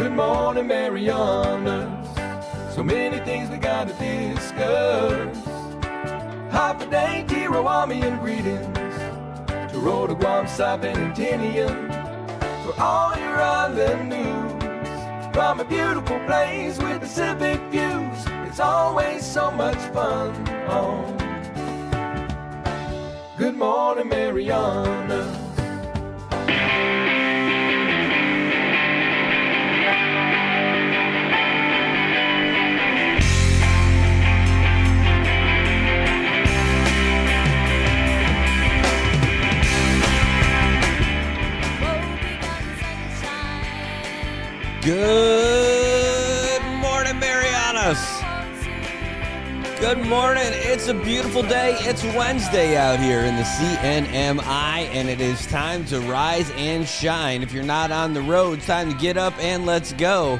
Good morning, Marianas. So many things we gotta discuss. Happy day, Tirawami and greetings to Rhoda, Guam, Saipan, and Tinian. For all your island news from a beautiful place with Pacific views. It's always so much fun on Good Morning, Marianas. Good morning, Marianas. Good morning. It's a beautiful day. It's Wednesday out here in the CNMI, and it is time to rise and shine. If you're not on the road, it's time to get up and let's go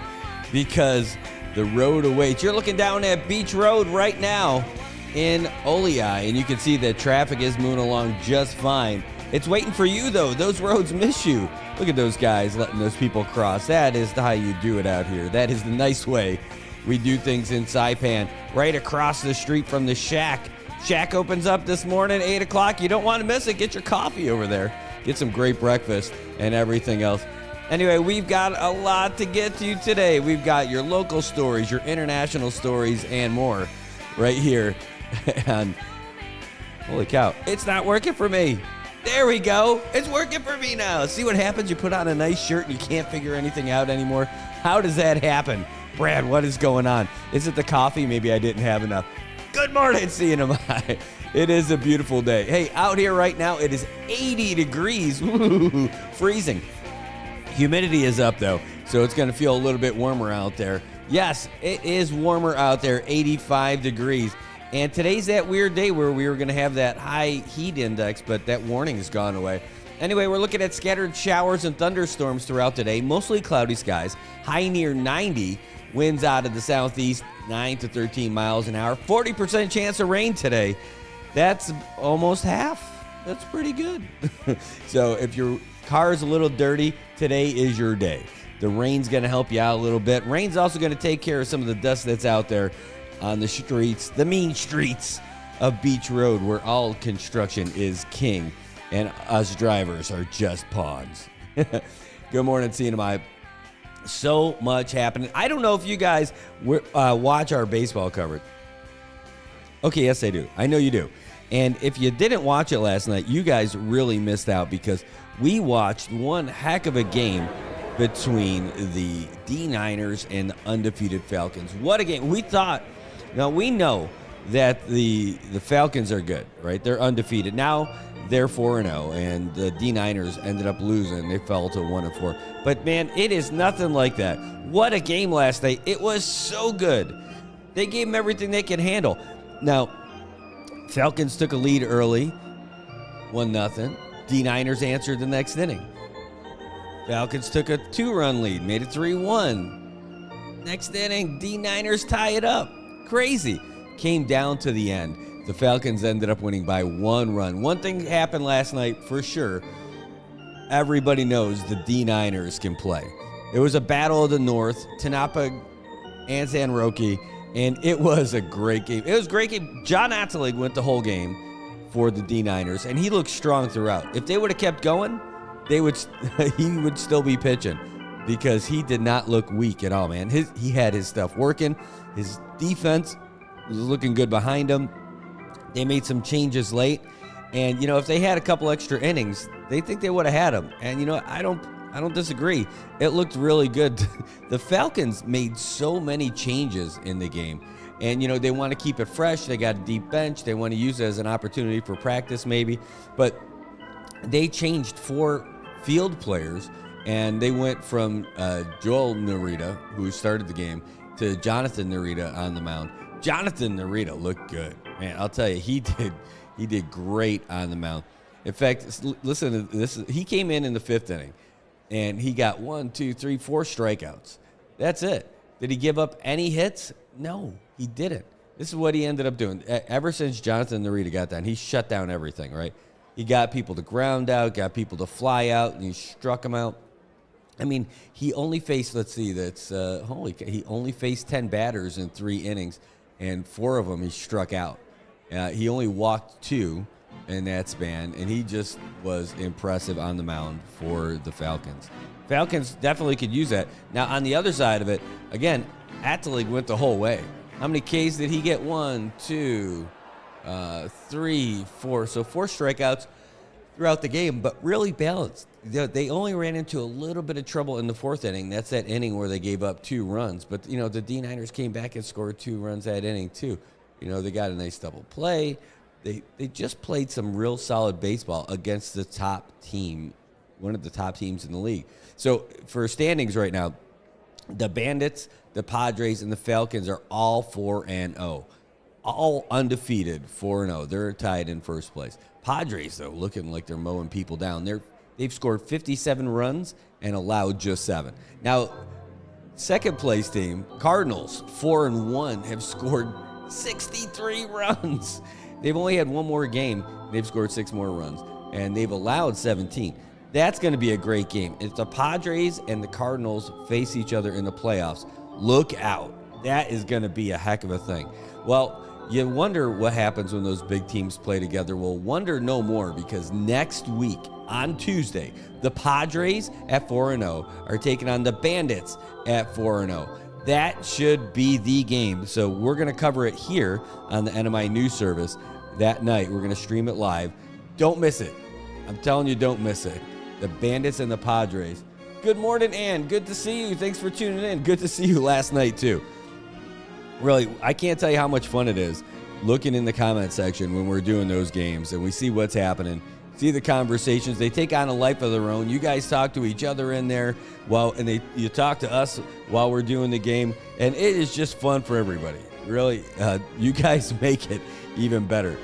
because the road awaits. You're looking down at Beach Road right now in Olei, and you can see that traffic is moving along just fine. It's waiting for you, though. Those roads miss you. Look at those guys letting those people cross. That is how you do it out here. That is the nice way we do things in Saipan. Right across the street from the Shack. Shack opens up this morning, 8 o'clock. You don't want to miss it. Get your coffee over there. Get some great breakfast and everything else. Anyway, we've got a lot to get to today. We've got your local stories, your international stories, and more right here. And holy cow, it's not working for me. There we go. It's working for me now. See what happens? You put on a nice shirt and you can't figure anything out anymore. How does that happen? Brad, what is going on? Is it the coffee? Maybe I didn't have enough. Good morning, CNMI. It is a beautiful day. Hey, out here right now, it is 80 degrees. Woo, freezing. Humidity is up, though, so it's going to feel a little bit warmer out there. Yes, it is warmer out there, 85 degrees. And today's that weird day where we were going to have that high heat index, but that warning has gone away. Anyway, we're looking at scattered showers and thunderstorms throughout today, mostly cloudy skies, high near 90, winds out of the southeast, 9 to 13 miles an hour, 40% chance of rain today. That's almost half. That's pretty good. So if your car is a little dirty, today is your day. The rain's going to help you out a little bit. Rain's also going to take care of some of the dust that's out there on the streets, the mean streets of Beach Road, where all construction is king and us drivers are just pawns. Good morning, CNMI. So much happening. I don't know if you guys watch our baseball coverage. Okay, yes, I do. I know you do. And if you didn't watch it last night, you guys really missed out because we watched one heck of a game between the D-Niners and the undefeated Falcons. What a game. Now, we know that the Falcons are good, right? They're undefeated. Now they're 4-0, and the D-Niners ended up losing. They fell to 1-4. But, man, it is nothing like that. What a game last night. It was so good. They gave them everything they could handle. Now, Falcons took a lead early, 1-0. D-Niners answered the next inning. Falcons took a 2-run lead, made it 3-1. Next inning, D-Niners tie it up. Crazy. Came down to the end. The Falcons ended up winning by 1 run. One thing happened last night for sure. Everybody knows the D-Niners can play. It was a battle of the North, Tanapa and San Roque, and it was a great game. It was a great game. John Atelig went the whole game for the D-Niners, and he looked strong throughout. If they would have kept going, he would still be pitching because he did not look weak at all, man. He had his stuff working. His defense was looking good behind him. They made some changes late. And, if they had a couple extra innings, they think they would have had him. And, I don't disagree. It looked really good. The Falcons made so many changes in the game. And, they want to keep it fresh. They got a deep bench. They want to use it as an opportunity for practice maybe. But they changed 4 field players. And they went from Joel Narita, who started the game, to Jonathan Narita on the mound. Jonathan Narita looked good. Man, I'll tell you, he did great on the mound. In fact, listen to this. He came in the 5th inning, and he got 4 strikeouts. That's it. Did he give up any hits? No, he didn't. This is what he ended up doing. Ever since Jonathan Narita got down, he shut down everything, right? He got people to ground out, got people to fly out, and he struck them out. I mean, he only faced, let's see, he only faced 10 batters in 3 innings, and 4 of them he struck out. He only walked 2 in that span, and he just was impressive on the mound for the Falcons. Falcons definitely could use that. Now, on the other side of it, again, Attelig went the whole way. How many Ks did he get? 1, 2, 3, 4. So 4 strikeouts throughout the game, but really balanced. They only ran into a little bit of trouble in the 4th inning. That's that inning where they gave up 2 runs. But, the D-Niners came back and scored 2 runs that inning, too. They got a nice double play. They just played some real solid baseball against the top team, one of the top teams in the league. So for standings right now, the Bandits, the Padres, and the Falcons are all 4-0. All undefeated, 4-0. They're tied in first place. Padres, though, looking like they're mowing people down. They've scored 57 runs and allowed just 7. Now, second place team, Cardinals, 4-1, have scored 63 runs. They've only had 1 more game. They've scored 6 more runs, and they've allowed 17. That's going to be a great game. If the Padres and the Cardinals face each other in the playoffs, look out. That is going to be a heck of a thing. Well, you wonder what happens when those big teams play together. Well, wonder no more, because next week on Tuesday, the Padres at 4-0 are taking on the Bandits at 4-0. That should be the game. So we're going to cover it here on the NMI News Service that night. We're going to stream it live. Don't miss it. I'm telling you, don't miss it. The Bandits and the Padres. Good morning, Ann. Good to see you. Thanks for tuning in. Good to see you last night, too. Really, I can't tell you how much fun it is looking in the comment section when we're doing those games and we see what's happening, see the conversations. They take on a life of their own. You guys talk to each other in there, you talk to us while we're doing the game, and it is just fun for everybody. Really, you guys make it even better.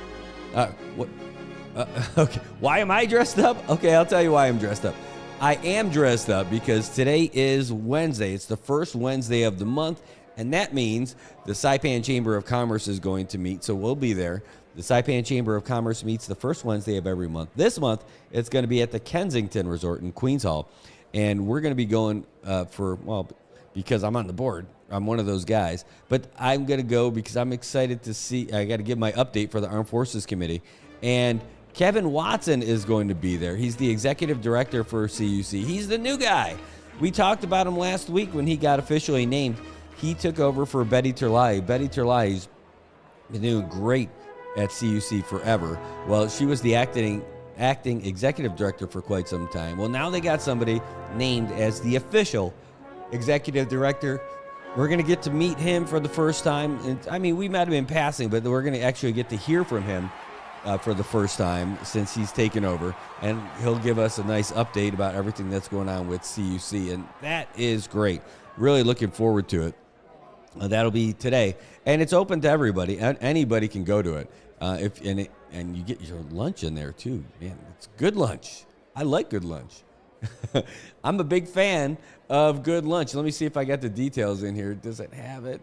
Okay, why am I dressed up? Okay, I'll tell you why I'm dressed up. I am dressed up because today is Wednesday. It's the first Wednesday of the month. And that means the Saipan Chamber of Commerce is going to meet, so we'll be there. The Saipan Chamber of Commerce meets the first Wednesday of every month. This month, it's going to be at the Kensington Resort in Queens Hall. And we're going to be going because I'm on the board. I'm one of those guys. But I'm going to go because I'm excited to see. I got to give my update for the Armed Forces Committee. And Kevin Watson is going to be there. He's the executive director for CUC. He's the new guy. We talked about him last week when he got officially named. He took over for Betty Terlai. Betty Terlai's been doing great at CUC forever. Well, she was the acting executive director for quite some time. Well, now they got somebody named as the official executive director. We're going to get to meet him for the first time. And, I mean, we met him in passing, but we're going to actually get to hear from him for the first time since he's taken over. And he'll give us a nice update about everything that's going on with CUC. And that is great. Really looking forward to it. That'll be today, and it's open to everybody. Anybody can go to it. And you get your lunch in there too. Man, it's good lunch. I like good lunch. I'm a big fan of good lunch. Let me see if I got the details in here. Does it have it?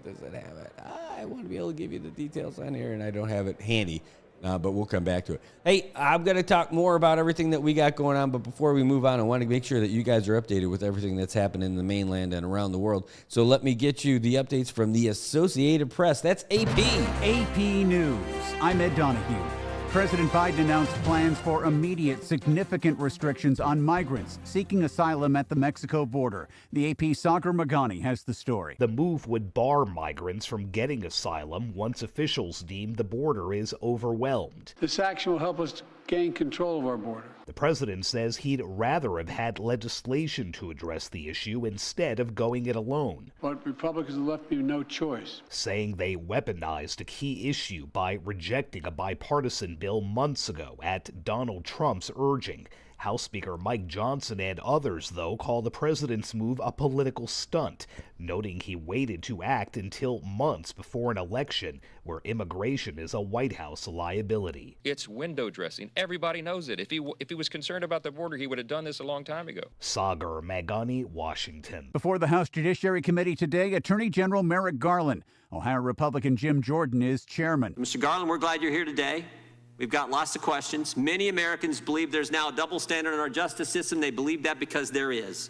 I want to be able to give you the details on here, and I don't have it handy. But we'll come back to it. Hey, I'm going to talk more about everything that we got going on, but before we move on, I want to make sure that you guys are updated with everything that's happening in the mainland and around the world. So let me get you the updates from the Associated Press. That's AP. AP News. I'm Ed Donahue. President Biden announced plans for immediate significant restrictions on migrants seeking asylum at the Mexico border. The AP's Sagar Magani has the story. The move would bar migrants from getting asylum once officials deem the border is overwhelmed. This action will help us gain control of our border. The president says he'd rather have had legislation to address the issue instead of going it alone. But Republicans have left me no choice. Saying they weaponized a key issue by rejecting a bipartisan bill months ago at Donald Trump's urging. House Speaker Mike Johnson and others, though, call the president's move a political stunt, noting he waited to act until months before an election where immigration is a White House liability. It's window dressing. Everybody knows it. If he was concerned about the border, he would have done this a long time ago. Sagar Magani, Washington. Before the House Judiciary Committee today, Attorney General Merrick Garland. Ohio Republican Jim Jordan is chairman. Mr. Garland, we're glad you're here today. We've got lots of questions. Many Americans believe there's now a double standard in our justice system. They believe that because there is.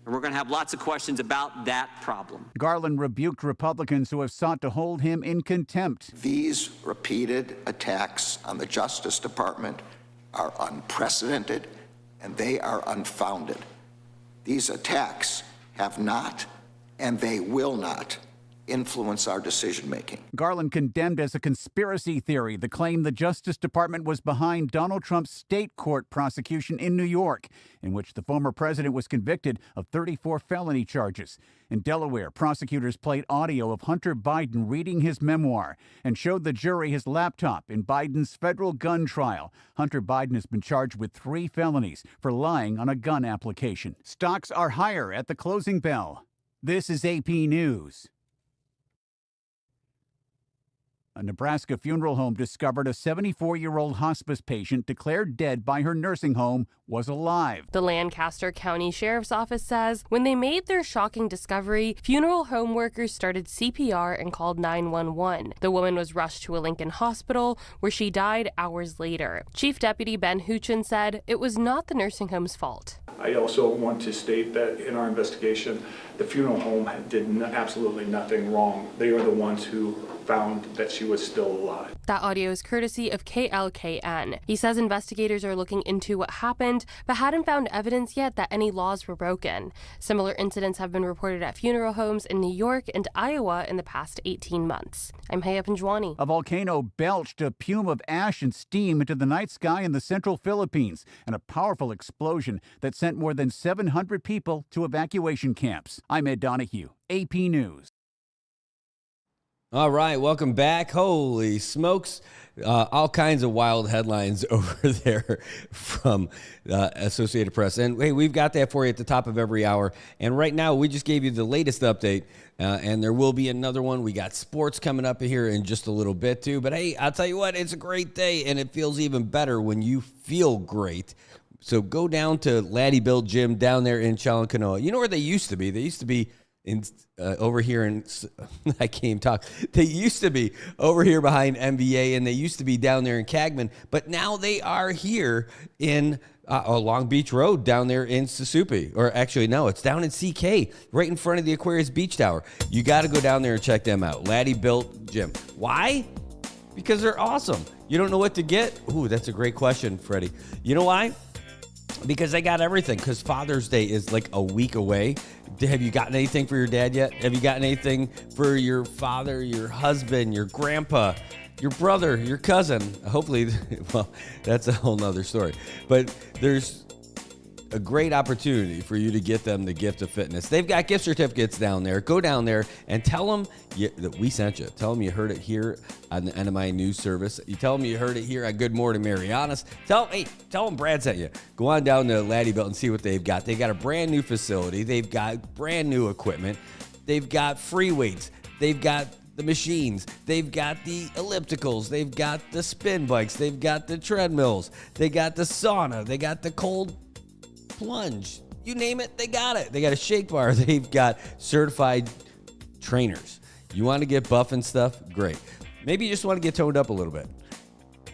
and we're going to have lots of questions about that problem. Garland rebuked Republicans who have sought to hold him in contempt. These repeated attacks on the Justice Department are unprecedented and they are unfounded. These attacks have not and they will not influence our decision-making. Garland condemned as a conspiracy theory the claim the Justice Department was behind Donald Trump's state court prosecution in New York, in which the former president was convicted of 34 felony charges. In Delaware, prosecutors played audio of Hunter Biden reading his memoir and showed the jury his laptop in Biden's federal gun trial. Hunter Biden has been charged with 3 felonies for lying on a gun application. Stocks are higher at the closing bell. This is AP News. A Nebraska funeral home discovered a 74-year-old hospice patient declared dead by her nursing home was alive. The Lancaster County Sheriff's Office says when they made their shocking discovery, funeral home workers started CPR and called 911. The woman was rushed to a Lincoln hospital where she died hours later. Chief Deputy Ben Huchin said it was not the nursing home's fault. I also want to state that in our investigation, the funeral home did absolutely nothing wrong. They are the ones who found that she was still alive. That audio is courtesy of KLKN. He says investigators are looking into what happened, but hadn't found evidence yet that any laws were broken. Similar incidents have been reported at funeral homes in New York and Iowa in the past 18 months. I'm Haya Panjwani. A volcano belched a plume of ash and steam into the night sky in the central Philippines, and a powerful explosion that sent more than 700 people to evacuation camps. I'm Ed Donahue, AP News. All right, welcome back. Holy smokes. All kinds of wild headlines over there from Associated Press. And hey, we've got that for you at the top of every hour. And right now, we just gave you the latest update, and there will be another one. We got sports coming up here in just a little bit, too. But hey, I'll tell you what, it's a great day, and it feels even better when you feel great. So go down to Laddie Bill Gym down there in Chalankanoa. You know where they used to be? They used to be over here in, I can't even talk. They used to be over here behind MBA, and they used to be down there in Cagman, but now they are here in Long Beach Road down there in Susupi. Or actually, no, it's down in CK, right in front of the Aquarius Beach Tower. You got to go down there and check them out. Laddie Built Gym. Why? Because they're awesome. You don't know what to get? Ooh, that's a great question, Freddie. You know why? Because they got everything, because Father's Day is like a week away. Have you gotten anything for your dad yet? Have you gotten anything for your father, your husband, your grandpa, your brother, your cousin? Hopefully, well, that's a whole nother story. But there's a great opportunity for you to get them the gift of fitness. They've got gift certificates down there. Go down there and tell them that we sent you. Tell them you heard it here on the NMI News Service. You tell them you heard it here on Good Morning Marianas. Tell them Brad sent you. Go on down to Laddie Belt and see what they've got. They've got a brand new facility. They've got brand new equipment. They've got free weights. They've got the machines. They've got the ellipticals. They've got the spin bikes. They've got the treadmills. They got the sauna. They got the cold plunge. You name it, they got it. They got a shake bar. They've got certified trainers. You want to get buff and stuff? Great. Maybe you just want to get toned up a little bit.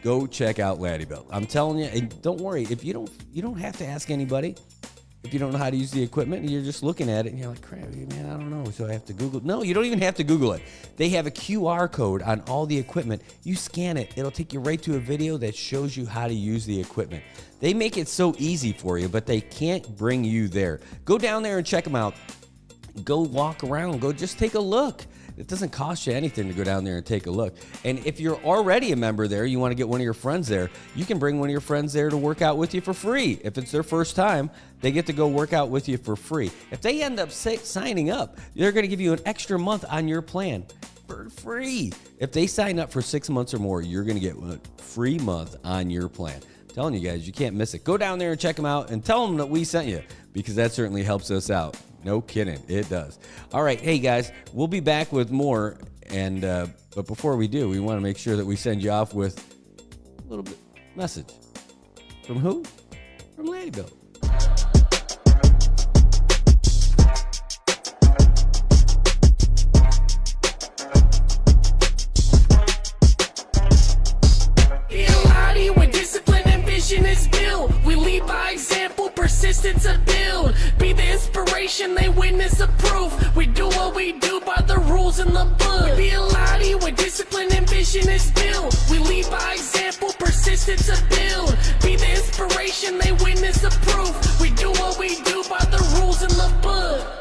Go check out Laddie Belt. I'm telling you, and don't worry, if you don't have to ask anybody. If you don't know how to use the equipment and you're just looking at it and you're like, crap, man, I don't know, so I have to Google. No, you don't even have to Google it. They have a QR code on all the equipment. You scan it. It'll take you right to a video that shows you how to use the equipment. They make it so easy for you, but they can't bring you there. Go down there and check them out. Go walk around. Go just take a look. It doesn't cost you anything to go down there and take a look. And if you're already a member there, you want to get one of your friends there, you can bring one of your friends there to work out with you for free. If it's their first time, they get to go work out with you for free. If they end up signing up, they're going to give you an extra month on your plan for free. If they sign up for 6 months or more, you're going to get a free month on your plan. I'm telling you guys, you can't miss it. Go down there and check them out and tell them that we sent you, because that certainly helps us out. No kidding, it does. All right, hey guys, we'll be back with more, and but before we do, we want to make sure that we send you off with a little bit message. From who? From Laddie Belt. Is built. We lead by example, persistence of build. Be the inspiration hood. We be a lottie where discipline, ambition is built. We lead by example, persistence to build. Be the inspiration, they witness the proof. We do what we do by the rules in the book.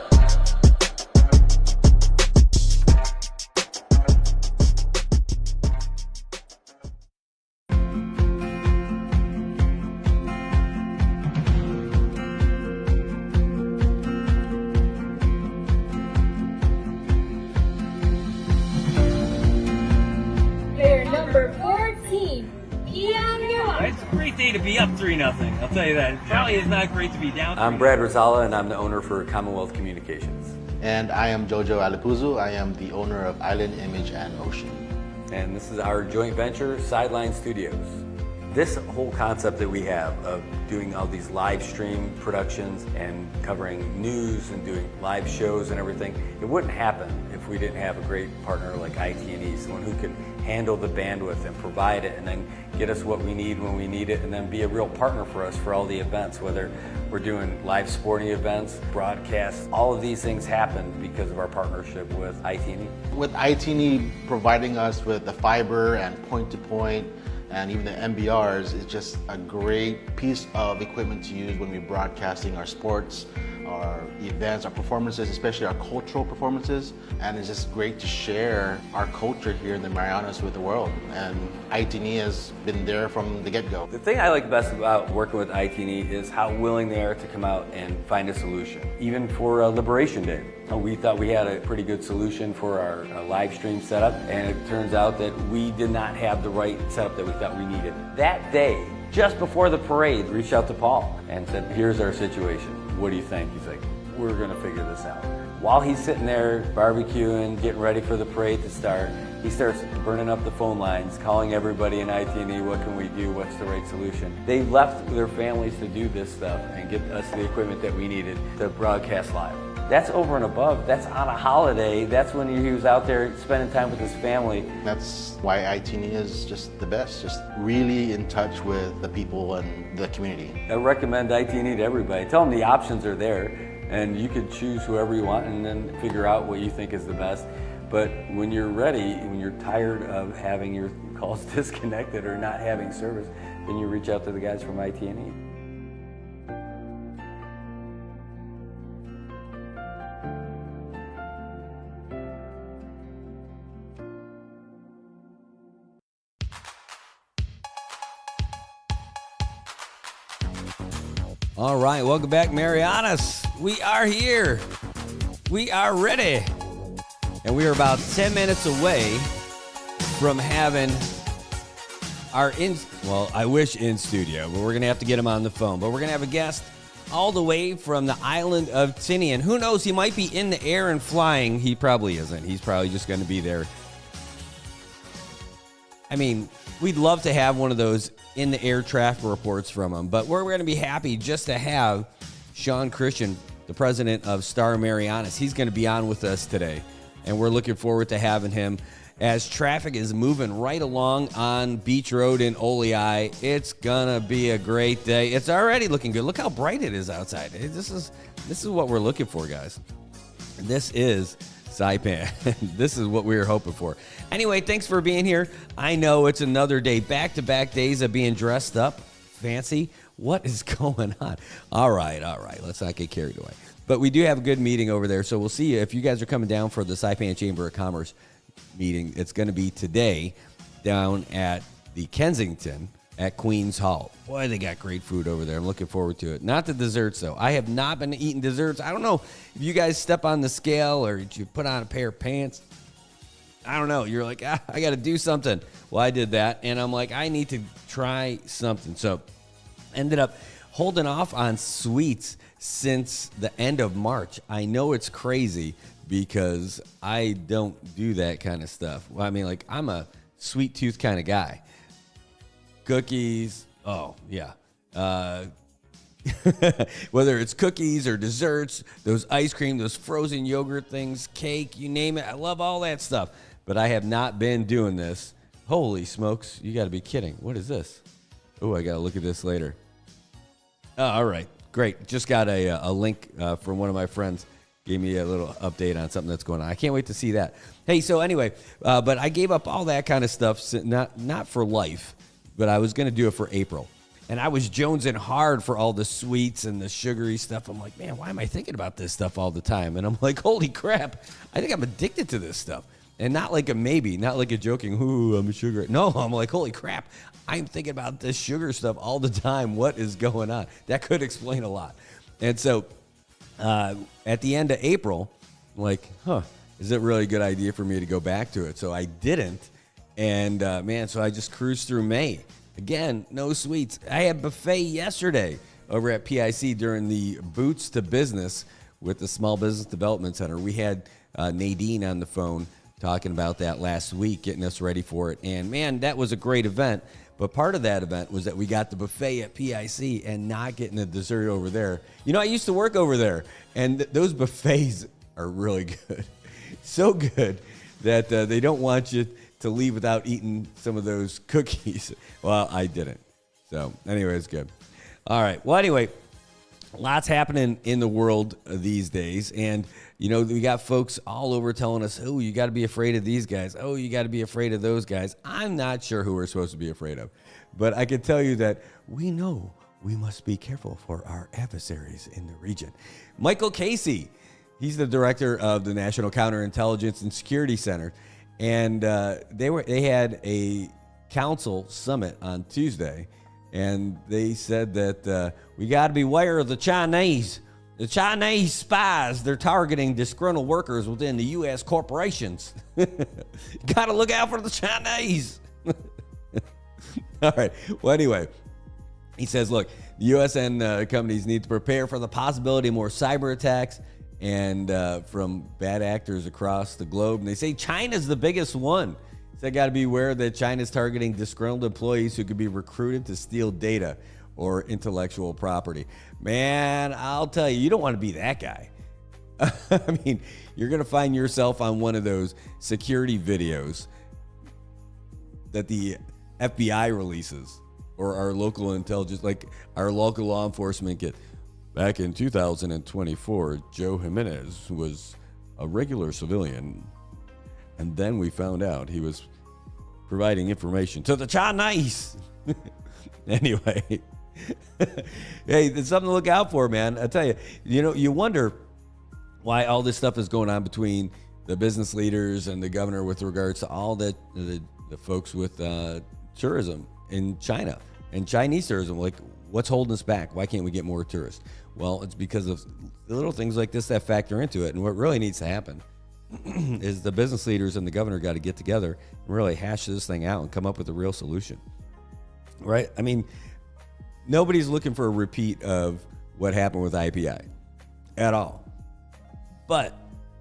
It's a great day to be up 3-0. I'll tell you that. It probably is not great to be down. I'm Brad Rosala, and I'm the owner for Commonwealth Communications. And I am Jojo Alipuzu. I am the owner of Island Image and Motion. And this is our joint venture, Sideline Studios. This whole concept that we have of doing all these live stream productions and covering news and doing live shows and everything, it wouldn't happen if we didn't have a great partner like IT&E, someone who can handle the bandwidth and provide it and then get us what we need when we need it, and then be a real partner for us for all the events, whether we're doing live sporting events, broadcasts. All of these things happen because of our partnership with IT&E. With IT&E providing us with the fiber and point-to-point and even the MBRs, is just a great piece of equipment to use when we're broadcasting our sports, our events, our performances, especially our cultural performances. And it's just great to share our culture here in the Marianas with the world. And IT&E has been there from the get-go. The thing I like best about working with IT&E is how willing they are to come out and find a solution. Even for Liberation Day, we thought we had a pretty good solution for our live stream setup, and it turns out that we did not have the right setup that we thought we needed. That day, just before the parade, reached out to Paul and said, here's our situation. What do you think? He's like, we're gonna figure this out. While he's sitting there barbecuing, getting ready for the parade to start, he starts burning up the phone lines, calling everybody in IT&E, what can we do, what's the right solution? They left their families to do this stuff and get us the equipment that we needed to broadcast live. That's over and above. That's on a holiday. That's when he was out there spending time with his family. That's why IT&E is just the best, just really in touch with the people and the community. I recommend IT&E to everybody. Tell them the options are there, and you could choose whoever you want and then figure out what you think is the best. But when you're ready, when you're tired of having your calls disconnected or not having service, then you reach out to the guys from IT&E. All right, welcome back, Marianas. We are here. We are ready. And we are about 10 minutes away from having our I wish in studio, but we're going to have to get him on the phone. But we're going to have a guest all the way from the island of Tinian. Who knows, he might be in the air and flying. He probably isn't. He's probably just going to be there. I mean, we'd love to have one of those in the air traffic reports from him, but we're going to be happy just to have Sean Christian, the president of Star Marianas. He's going to be on with us today, and we're looking forward to having him as traffic is moving right along on Beach Road in Oleai. It's going to be a great day. It's already looking good. Look how bright it is outside. This is what we're looking for, guys. This is Saipan. This is what we were hoping for. Anyway, thanks for being here. I know it's another day, back-to-back days of being dressed up, fancy. What is going on? All right. Let's not get carried away. But we do have a good meeting over there, so we'll see you. If you guys are coming down for the Saipan Chamber of Commerce meeting, it's going to be today down at the Kensington at Queens Hall. Boy, they got great food over there. I'm looking forward to it. Not the desserts, though. I have not been eating desserts. I don't know if you guys step on the scale or you put on a pair of pants. I don't know. You're like, I got to do something. Well, I did that, and I'm like, I need to try something. So ended up holding off on sweets since the end of March. I know it's crazy because I don't do that kind of stuff. Well, I mean, like, I'm a sweet tooth kind of guy. Cookies. Oh, yeah. Whether it's cookies or desserts, those ice cream, those frozen yogurt things, cake, you name it. I love all that stuff. But I have not been doing this. Holy smokes. You got to be kidding. What is this? Oh, I got to look at this later. Oh, all right. Great. Just got a link from one of my friends. gave me a little update on something that's going on. I can't wait to see that. Hey, so anyway, but I gave up all that kind of stuff, not for life, but I was going to do it for April. And I was jonesing hard for all the sweets and the sugary stuff. I'm like, man, why am I thinking about this stuff all the time? And I'm like, holy crap, I think I'm addicted to this stuff. And not like a maybe, not like a joking, ooh, I'm a sugar. No, I'm like, holy crap, I'm thinking about this sugar stuff all the time. What is going on? That could explain a lot. And so at the end of April, I'm like, is it really a good idea for me to go back to it? So I didn't. And so I just cruised through May. Again, no sweets. I had buffet yesterday over at PIC during the Boots to Business with the Small Business Development Center. We had Nadine on the phone talking about that last week, getting us ready for it. And man, that was a great event. But part of that event was that we got the buffet at PIC and not getting the dessert over there. You know, I used to work over there, and those buffets are really good. So good that they don't want you to leave without eating some of those cookies. Well, I didn't. So anyway, it's good. All right. Well, anyway, lots happening in the world these days. And, you know, we got folks all over telling us, oh, you got to be afraid of these guys. Oh, you got to be afraid of those guys. I'm not sure who we're supposed to be afraid of. But I can tell you that we know we must be careful for our adversaries in the region. Michael Casey, he's the director of the National Counterintelligence and Security Center. And they had a council summit on Tuesday. And they said that we got to beware of the Chinese. The Chinese spies, they're targeting disgruntled workers within the U.S. corporations. Got to look out for the Chinese. All right. Well, anyway, he says, look, the U.S. and companies need to prepare for the possibility of more cyber attacks and from bad actors across the globe. And they say China's the biggest one. So I got to be aware that China's targeting disgruntled employees who could be recruited to steal data or intellectual property. Man, I'll tell you, you don't want to be that guy. I mean, you're going to find yourself on one of those security videos that the FBI releases or our local intelligence, like our local law enforcement get. Back in 2024, Joe Jimenez was a regular civilian. And then we found out he was providing information to the Chinese. Anyway, hey, there's something to look out for, man. I tell you, you know, you wonder why all this stuff is going on between the business leaders and the governor with regards to all the folks with tourism in China and Chinese tourism. Like, what's holding us back? Why can't we get more tourists? Well, it's because of the little things like this that factor into it. And what really needs to happen is the business leaders and the governor got to get together and really hash this thing out and come up with a real solution. Right? I mean, nobody's looking for a repeat of what happened with IPI at all. But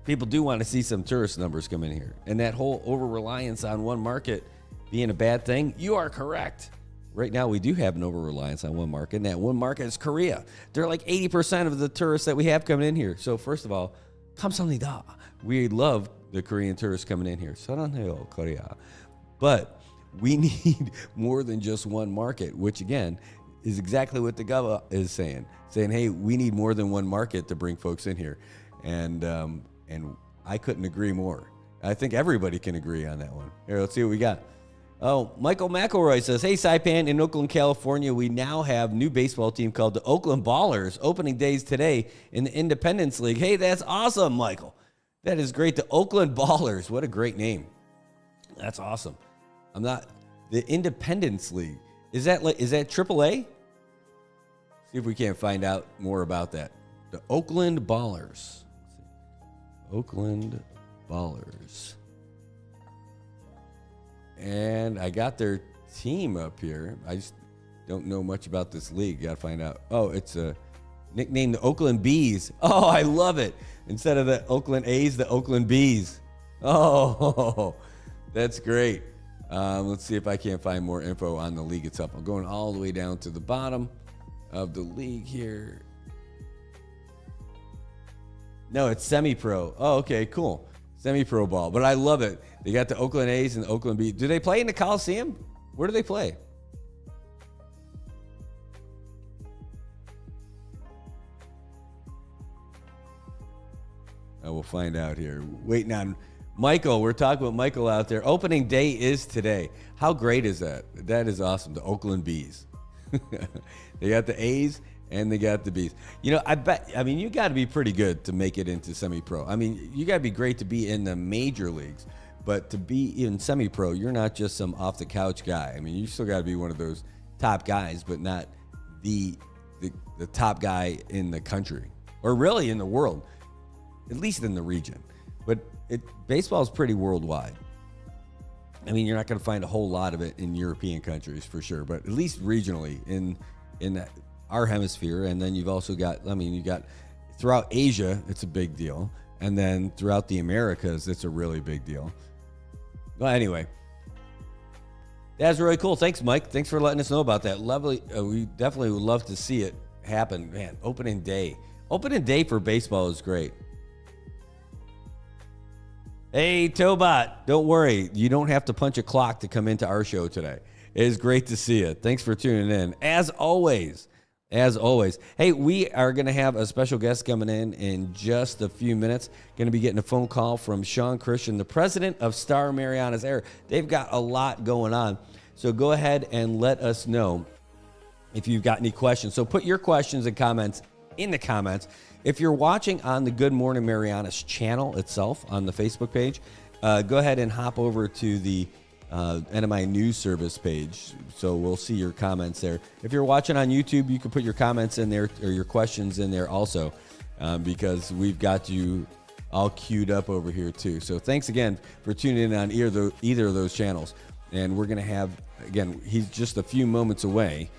people do want to see some tourist numbers come in here. And that whole over-reliance on one market being a bad thing, you are correct. Right now, we do have an over-reliance on one market, and that one market is Korea. They're like 80% of the tourists that we have coming in here. So first of all, 감사합니다. We love the Korean tourists coming in here. 사랑해요, Korea. But we need more than just one market, which again is exactly what the gov is saying. Saying, hey, we need more than one market to bring folks in here. And I couldn't agree more. I think everybody can agree on that one. Here, let's see what we got. Oh, Michael McElroy says, hey, Saipan, in Oakland, California, we now have a new baseball team called the Oakland Ballers. Opening days today in the Independence League. Hey, that's awesome, Michael. That is great. The Oakland Ballers. What a great name. That's awesome. The Independence League. Is that AAA? See if we can't find out more about that. The Oakland Ballers. Oakland Ballers. And I got their team up here. I just don't know much about this league. Got to find out. Oh, it's a nickname, the Oakland Bees. Oh, I love it. Instead of the Oakland A's, the Oakland Bees. Oh, that's great. Let's see if I can't find more info on the league itself. I'm going all the way down to the bottom of the league here. No, it's semi-pro. Oh, okay, cool. Semi-pro ball. But I love it. They got the Oakland A's and the Oakland Bees. Do they play in the Coliseum? Where do they play? We'll find out here. Waiting on Michael. We're talking about Michael out there. Opening day is today. How great is that? That is awesome. The Oakland Bees. They got the A's and they got the Bees. You know, I mean, you got to be pretty good to make it into semi-pro. I mean, you got to be great to be in the major leagues, but to be in semi-pro, you're not just some off-the-couch guy. I mean, you still got to be one of those top guys, but not the top guy in the country or really in the world, at least in the region. But baseball is pretty worldwide. I mean, you're not going to find a whole lot of it in European countries for sure, but at least regionally in our hemisphere. And then you've also got, you got throughout Asia, it's a big deal. And then throughout the Americas, it's a really big deal. Well, anyway, that's really cool. Thanks, Mike. Thanks for letting us know about that. Lovely. We definitely would love to see it happen. Man, opening day. Opening day for baseball is great. Hey, Tobot, don't worry. You don't have to punch a clock to come into our show today. It is great to see you. Thanks for tuning in. As always. Hey, we are going to have a special guest coming in just a few minutes. Going to be getting a phone call from Sean Christian, the president of Star Marianas Air. They've got a lot going on. So go ahead and let us know if you've got any questions. So put your questions and comments in the comments. If you're watching on the Good Morning Marianas channel itself on the Facebook page, go ahead and hop over to the NMI News Service page. So we'll see your comments there. If you're watching on YouTube, you can put your comments in there or your questions in there also, because we've got you all queued up over here too. So thanks again for tuning in on either of those channels. And we're going to have, again, he's just a few moments away.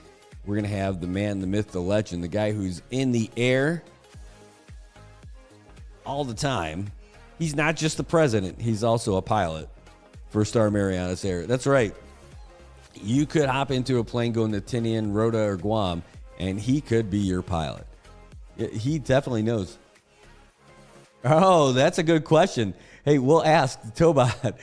We're going to have the man, the myth, the legend, the guy who's in the air all the time. He's not just the president. He's also a pilot for Star Marianas Air. That's right. You could hop into a plane going to Tinian, Rota, or Guam, and he could be your pilot. He definitely knows. Oh, that's a good question. Hey, we'll ask Tobot.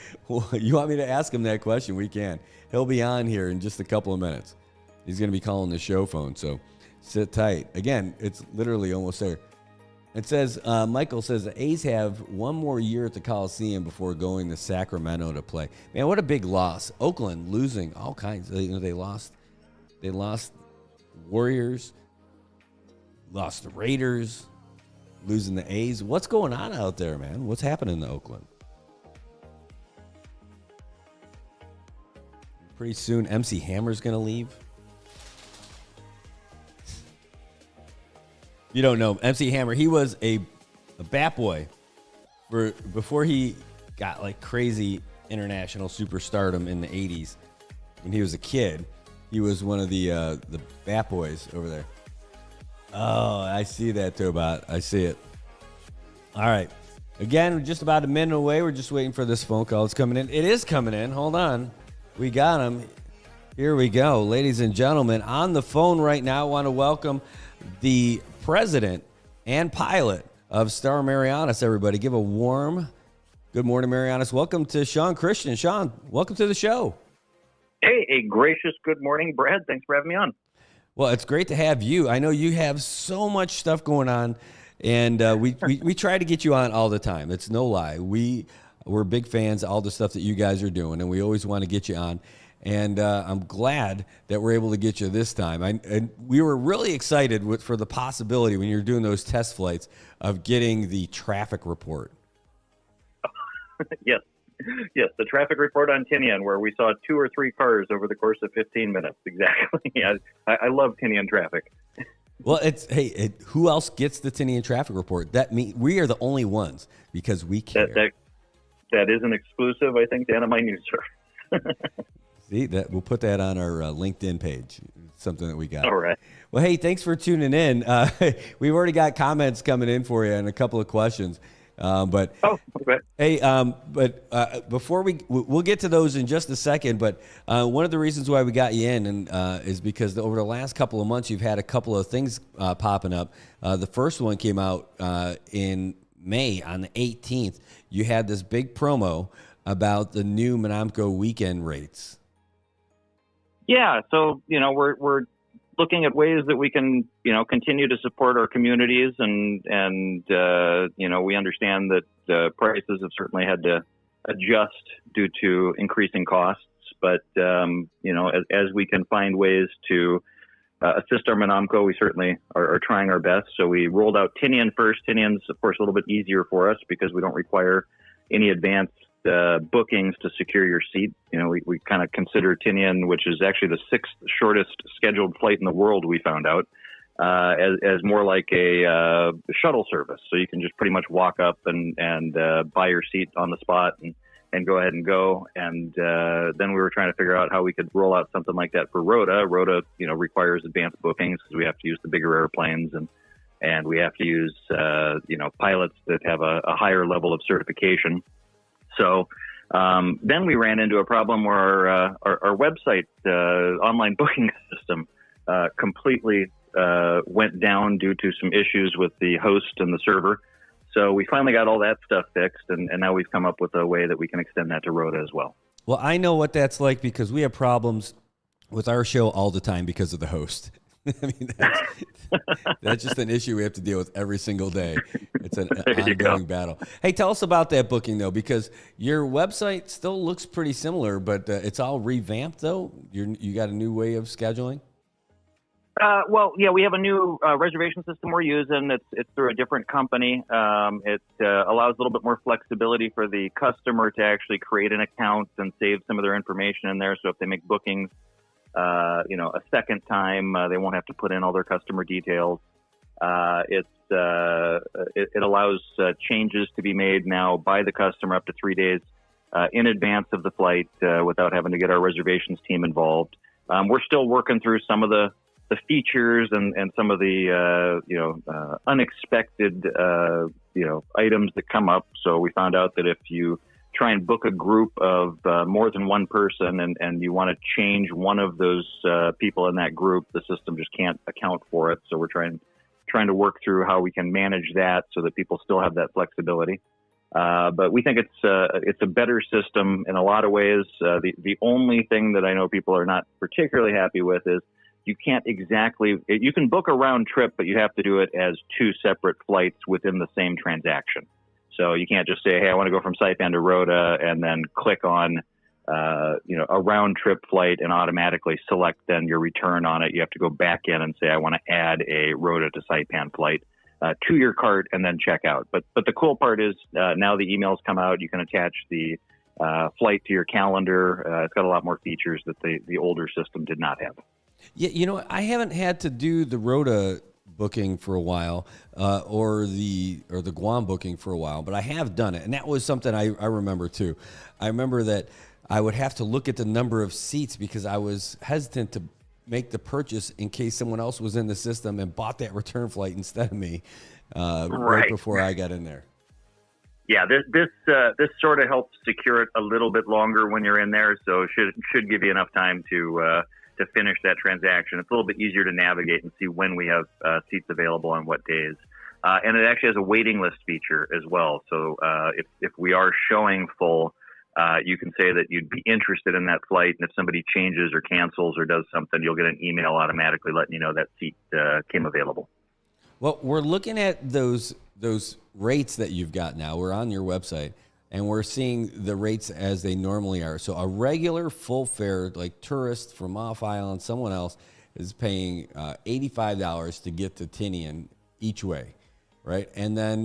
You want me to ask him that question? We can. He'll be on here in just a couple of minutes. He's going to be calling the show phone, so sit tight. Again, it's literally almost there. It says, Michael says the A's have one more year at the Coliseum before going to Sacramento to play. Man, what a big loss. Oakland losing all kinds. They lost Warriors, lost the Raiders, losing the A's. What's going on out there, man? What's happening to Oakland? Pretty soon, MC Hammer's going to leave. You don't know MC Hammer. He was a bat boy before he got like crazy international superstardom in the 80s. When he was a kid, he was one of the bat boys over there. Oh, I see that, Tobot. I see it. All right. Again, we're just about a minute away. We're just waiting for this phone call. It's coming in. It is coming in. Hold on. We got him. Here we go. Ladies and gentlemen, on the phone right now, I want to welcome the president and pilot of Star Marianas. Everybody give a warm good morning, Marianas. Welcome to Sean Christian. Sean, welcome to the show. Hey, a gracious good morning, Brad. Thanks for having me on. Well, it's great to have you. I know you have so much stuff going on, and we try to get you on all the time. It's no lie. We're big fans of all the stuff that you guys are doing, and we always want to get you on. And I'm glad that we're able to get you this time. And we were really excited for the possibility when you're doing those test flights of getting the traffic report. Yes, the traffic report on Tinian, where we saw 2 or 3 cars over the course of 15 minutes. Exactly. I love Tinian traffic. Well, who else gets the Tinian traffic report? That we are the only ones because we care. That is an exclusive, I think, to NMI News Service. See, that we'll put that on our LinkedIn page. It's something that we got. All right. Well, hey, thanks for tuning in. We've already got comments coming in for you and a couple of questions. Okay. Hey, before we'll get to those in just a second. But one of the reasons why we got you in is because over the last couple of months, you've had a couple of things popping up. The first one came out in May on the 18th. You had this big promo about the new Monamco weekend rates. Yeah, so we're looking at ways that we can, continue to support our communities, and we understand that prices have certainly had to adjust due to increasing costs. But as we can find ways to assist our Monamco, we certainly are trying our best. So we rolled out Tinian first. Tinian's, of course, a little bit easier for us because we don't require any advanced bookings to secure your seat. We kind of consider Tinian, which is actually the 6th shortest scheduled flight in the world, we found out, as more like a shuttle service. So you can just pretty much walk up and buy your seat on the spot and go ahead and go. And then we were trying to figure out how we could roll out something like that for Rota. Rota, requires advanced bookings because we have to use the bigger airplanes, and we have to use, pilots that have a higher level of certification. So then we ran into a problem where our website online booking system completely went down due to some issues with the host and the server. So we finally got all that stuff fixed, and now we've come up with a way that we can extend that to Rota as well. Well, I know what that's like because we have problems with our show all the time because of the host. I mean, that's just an issue we have to deal with every single day. It's an ongoing battle. Hey, tell us about that booking, though, because your website still looks pretty similar, but it's all revamped, though? You got a new way of scheduling? We have a new reservation system we're using. It's through a different company. It allows a little bit more flexibility for the customer to actually create an account and save some of their information in there. So if they make bookings, a second time, they won't have to put in all their customer details. It allows changes to be made now by the customer up to 3 days in advance of the flight without having to get our reservations team involved. We're still working through some of the features and some of the unexpected items that come up. So we found out that if you try and book a group of more than one person and you want to change one of those people in that group, the system just can't account for it. So we're trying to work through how we can manage that so that people still have that flexibility. But we think it's a better system in a lot of ways. The only thing that I know people are not particularly happy with is you can book a round trip, but you have to do it as 2 separate flights within the same transaction. So you can't just say, hey, I want to go from Saipan to Rota and then click on, a round trip flight and automatically select then your return on it. You have to go back in and say, I want to add a Rota to Saipan flight to your cart and then check out. But the cool part is now the emails come out. You can attach the flight to your calendar. It's got a lot more features that the older system did not have. Yeah, I haven't had to do the Rota booking for a while, or the Guam booking for a while, but I have done it, and that was something I remember too. I remember that I would have to look at the number of seats because I was hesitant to make the purchase in case someone else was in the system and bought that return flight instead of me right before I got in there. Yeah, this sort of helps secure it a little bit longer when you're in there, so should give you enough time to finish that transaction. It's a little bit easier to navigate and see when we have seats available on what days. And it actually has a waiting list feature as well. So if we are showing full, you can say that you'd be interested in that flight. And if somebody changes or cancels or does something, you'll get an email automatically letting you know that seat came available. Well, we're looking at those rates that you've got now. We're on your website. And we're seeing the rates as they normally are. So a regular full fare, like tourist from off island, someone else is paying $85 to get to Tinian each way, right? And then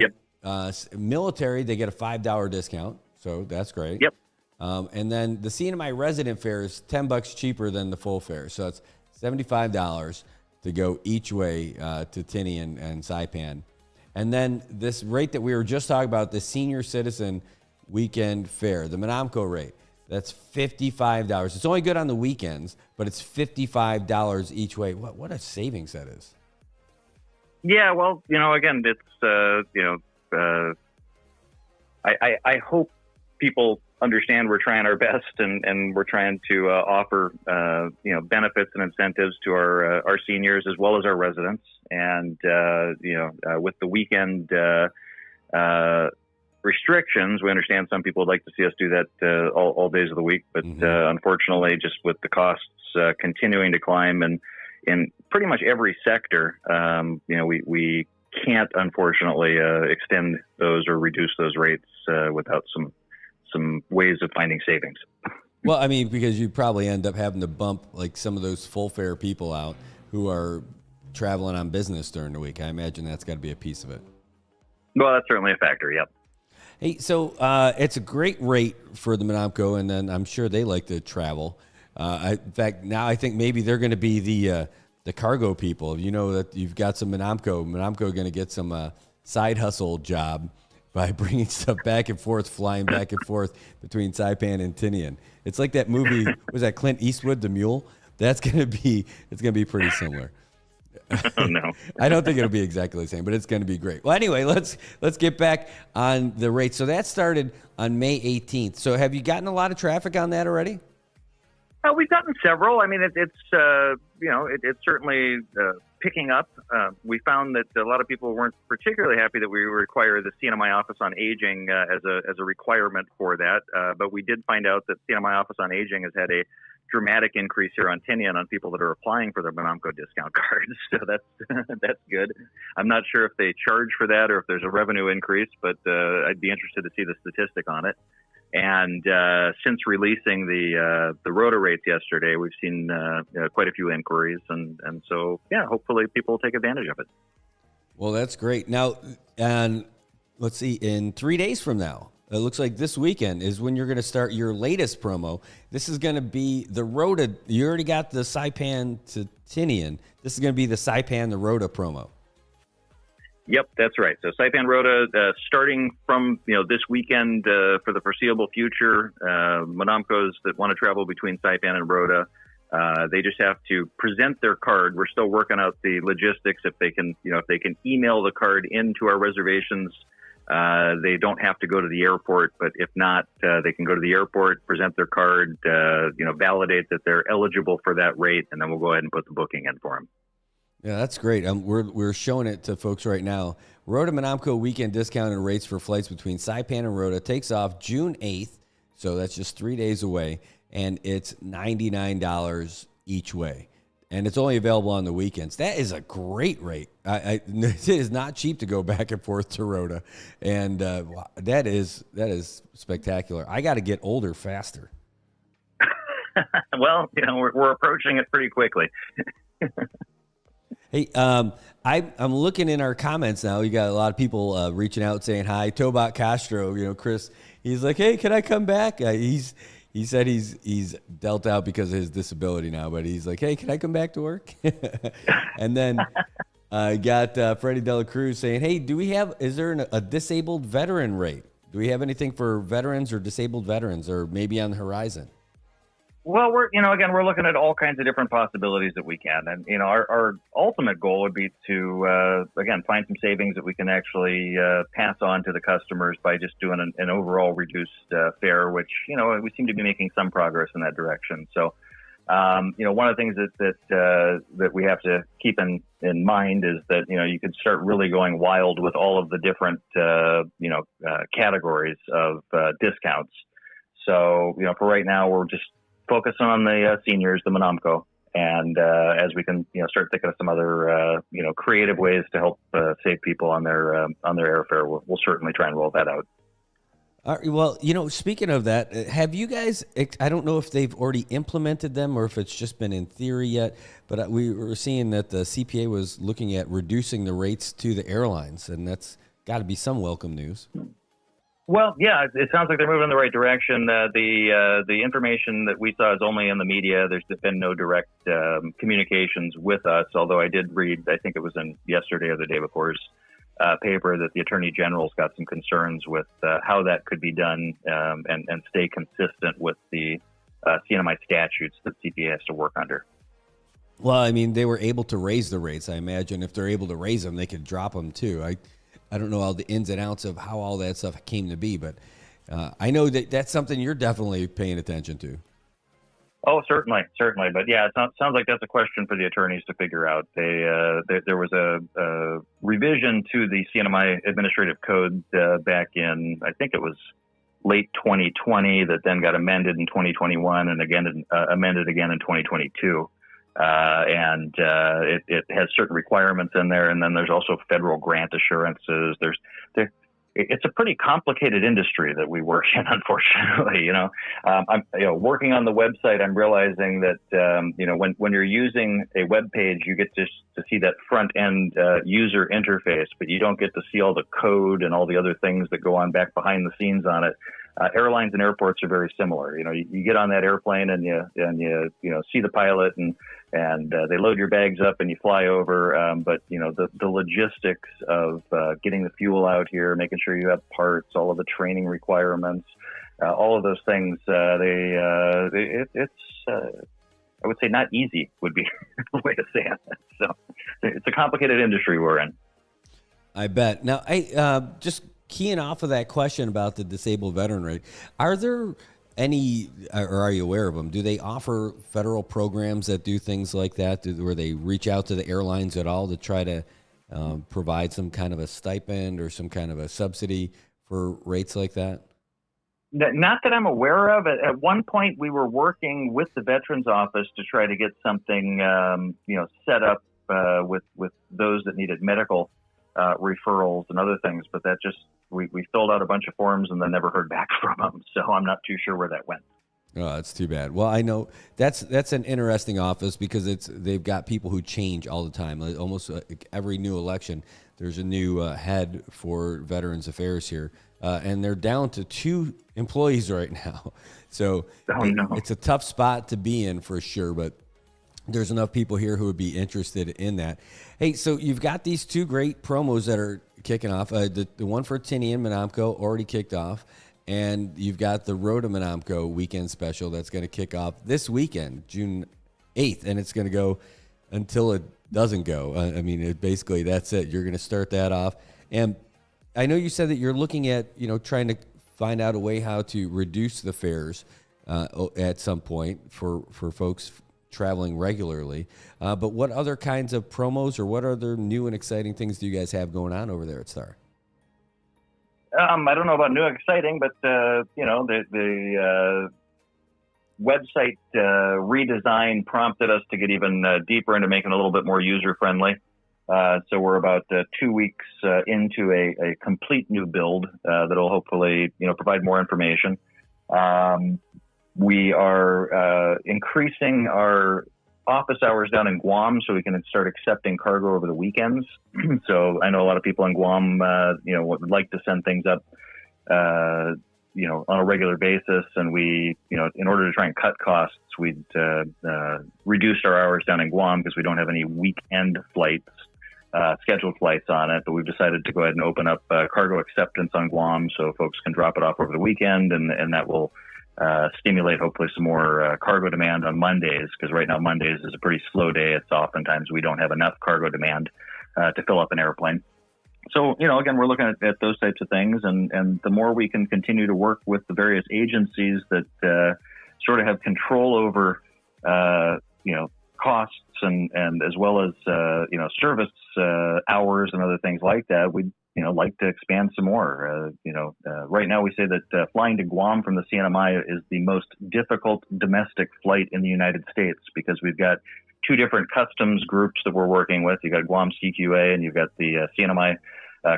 military, they get a $5 discount, so that's great. Yep. And then the CNMI resident fare is $10 cheaper than the full fare, so it's $75 to go each way to Tinian and Saipan. And then this rate that we were just talking about, the senior citizen weekend fare, the Monamco rate, that's $55. It's only good on the weekends, but it's $55 each way. What a savings that is. Yeah, well, again, it's, I hope people understand we're trying our best and we're trying to offer, benefits and incentives to our seniors as well as our residents. And, with the weekend restrictions, we understand some people would like to see us do that all days of the week, but unfortunately, just with the costs continuing to climb and in pretty much every sector, we can't unfortunately extend those or reduce those rates without some ways of finding savings. Well, I mean, because you probably end up having to bump like some of those full fare people out who are traveling on business during the week. I imagine that's got to be a piece of it. Well, that's certainly a factor. Yep. Hey, so it's a great rate for the Monamco, and then I'm sure they like to travel. In fact, now I think maybe they're going to be the cargo people. You know that you've got some Monamco going to get some side hustle job by bringing stuff back and forth, flying back and forth between Saipan and Tinian. It's like that movie, was that Clint Eastwood, The Mule? It's going to be pretty similar. Oh, no. I don't think it'll be exactly the same, but it's going to be great. Well, anyway, let's get back on the rates. So that started on May 18th. So have you gotten a lot of traffic on that already? We've gotten several. I mean, it's certainly picking up. We found that a lot of people weren't particularly happy that we require the CNMI Office on Aging as a requirement for that. But we did find out that CNMI Office on Aging has had a dramatic increase here on Tinian on people that are applying for their Monamco discount cards. So that's good. I'm not sure if they charge for that or if there's a revenue increase, but I'd be interested to see the statistic on it. And since releasing the rota rates yesterday, we've seen quite a few inquiries, and so hopefully people will take advantage of it. Well, that's great. Now, and let's see, in 3 days from now, it looks like this weekend is when you're going to start your latest promo. This is going to be the Rota. You already got the Saipan to Tinian. This is going to be the Saipan to Rota promo. Yep, that's right. So Saipan Rota, starting from this weekend for the foreseeable future, Monamcos that want to travel between Saipan and Rota, they just have to present their card. We're still working out the logistics. If they can email the card into our reservations, they don't have to go to the airport. But if not, they can go to the airport, present their card, validate that they're eligible for that rate, and then we'll go ahead and put the booking in for them. Yeah, that's great. We're showing it to folks right now. Rota Monamco weekend discounted rates for flights between Saipan and Rota takes off June 8th, so that's just 3 days away, and it's $99 each way. And it's only available on the weekends. That is a great rate. It is not cheap to go back and forth to Rota, and that is spectacular. I got to get older faster. Well, we're approaching it pretty quickly. Hey, I'm looking in our comments now. You got a lot of people reaching out saying hi. Tobot Castro, Chris, he's like, hey, can I come back? He said he's dealt out because of his disability now, but he's like, hey, can I come back to work? And then got Freddie Dela Cruz saying, hey, is there a disabled veteran rate? Do we have anything for veterans or disabled veterans, or maybe on the horizon? Well, we're looking at all kinds of different possibilities that we can. And, our ultimate goal would be to, find some savings that we can actually pass on to the customers by just doing an overall reduced fare, which, we seem to be making some progress in that direction. So, one of the things that we have to keep in mind is that, you could start really going wild with all of the different, categories of discounts. So, for right now, we're just focus on the seniors, the Monamco, and as we can, start thinking of some other, creative ways to help save people on their airfare, we'll certainly try and roll that out. All right, well, speaking of that, have you guys? I don't know if they've already implemented them or if it's just been in theory yet, but we were seeing that the CPA was looking at reducing the rates to the airlines, and that's got to be some welcome news. Well, yeah, it sounds like they're moving in the right direction. The information that we saw is only in the media. There's been no direct communications with us, although I did read, I think it was in yesterday or the day before's paper, that the Attorney General's got some concerns with how that could be done and stay consistent with the CNMI statutes that CPA has to work under. Well, I mean, they were able to raise the rates. I imagine if they're able to raise them, they could drop them too. I don't know all the ins and outs of how all that stuff came to be, but I know that's something you're definitely paying attention to. Oh, certainly. But yeah, it sounds like that's a question for the attorneys to figure out. There was a revision to the CNMI administrative code back in, I think it was late 2020, that then got amended in 2021 and again amended again in 2022. It has certain requirements in there, and then there's also federal grant assurances. It's a pretty complicated industry that we work in, unfortunately. I'm working on the website. I'm realizing that when you're using a web page, you get to see that front end user interface, but you don't get to see all the code and all the other things that go on back behind the scenes on it. Airlines and airports are very similar. You get on that airplane and you see the pilot and they load your bags up and you fly over. But the logistics of getting the fuel out here, making sure you have parts, all of the training requirements, all of those things. It's I would say not easy would be the way to say it. So it's a complicated industry we're in. I bet. Now, just keying off of that question about the disabled veteran rate, are there any, or are you aware of them? Do they offer federal programs that do things like that, where they reach out to the airlines at all to try to provide some kind of a stipend or some kind of a subsidy for rates like that? Not that I'm aware of. At one point, we were working with the Veterans Office to try to get something, set up with those that needed medical referrals and other things. But that just we filled out a bunch of forms and then never heard back from them. So I'm not too sure where that went. Oh, that's too bad. Well, I know that's an interesting office because they've got people who change all the time. Almost every new election, there's a new head for Veterans Affairs here. And they're down to 2 employees right now. So it's a tough spot to be in for sure, but there's enough people here who would be interested in that. Hey, so you've got these 2 great promos that are kicking off. The one for Tinian Menamco already kicked off, and you've got the Road to Menamco weekend special that's going to kick off this weekend, June 8th, and it's going to go until it doesn't go. Basically that's it. You're going to start that off. And I know you said that you're looking at, trying to find out a way how to reduce the fares at some point for folks traveling regularly. But what other kinds of promos or what other new and exciting things do you guys have going on over there at Star? I don't know about new and exciting, but the website redesign prompted us to get even deeper into making it a little bit more user friendly. So we're about 2 weeks into a complete new build that'll hopefully, provide more information. We are increasing our office hours down in Guam so we can start accepting cargo over the weekends. So I know a lot of people in Guam, would like to send things up, on a regular basis. And we, in order to try and cut costs, we'd reduced our hours down in Guam because we don't have any weekend flights. Scheduled flights on it, but we've decided to go ahead and open up cargo acceptance on Guam so folks can drop it off over the weekend, and that will stimulate hopefully some more cargo demand on Mondays, because right now Mondays is a pretty slow day. It's oftentimes we don't have enough cargo demand to fill up an airplane. So, again, we're looking at those types of things, and the more we can continue to work with the various agencies that sort of have control over, costs and as well as, service hours and other things like that, we'd, like to expand some more. Right now we say that flying to Guam from the CNMI is the most difficult domestic flight in the United States because we've got 2 different customs groups that we're working with. You've got Guam CQA and you've got the CNMI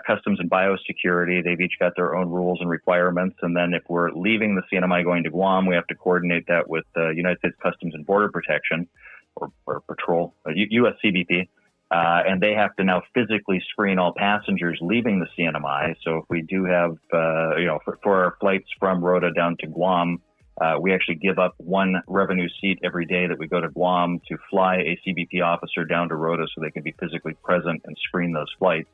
Customs and Biosecurity. They've each got their own rules and requirements. And then if we're leaving the CNMI going to Guam, we have to coordinate that with United States Customs and Border Protection or Patrol, U.S. CBP. And they have to now physically screen all passengers leaving the CNMI. So if we do have, for our flights from Rota down to Guam, we actually give up 1 revenue seat every day that we go to Guam to fly a CBP officer down to Rota so they can be physically present and screen those flights.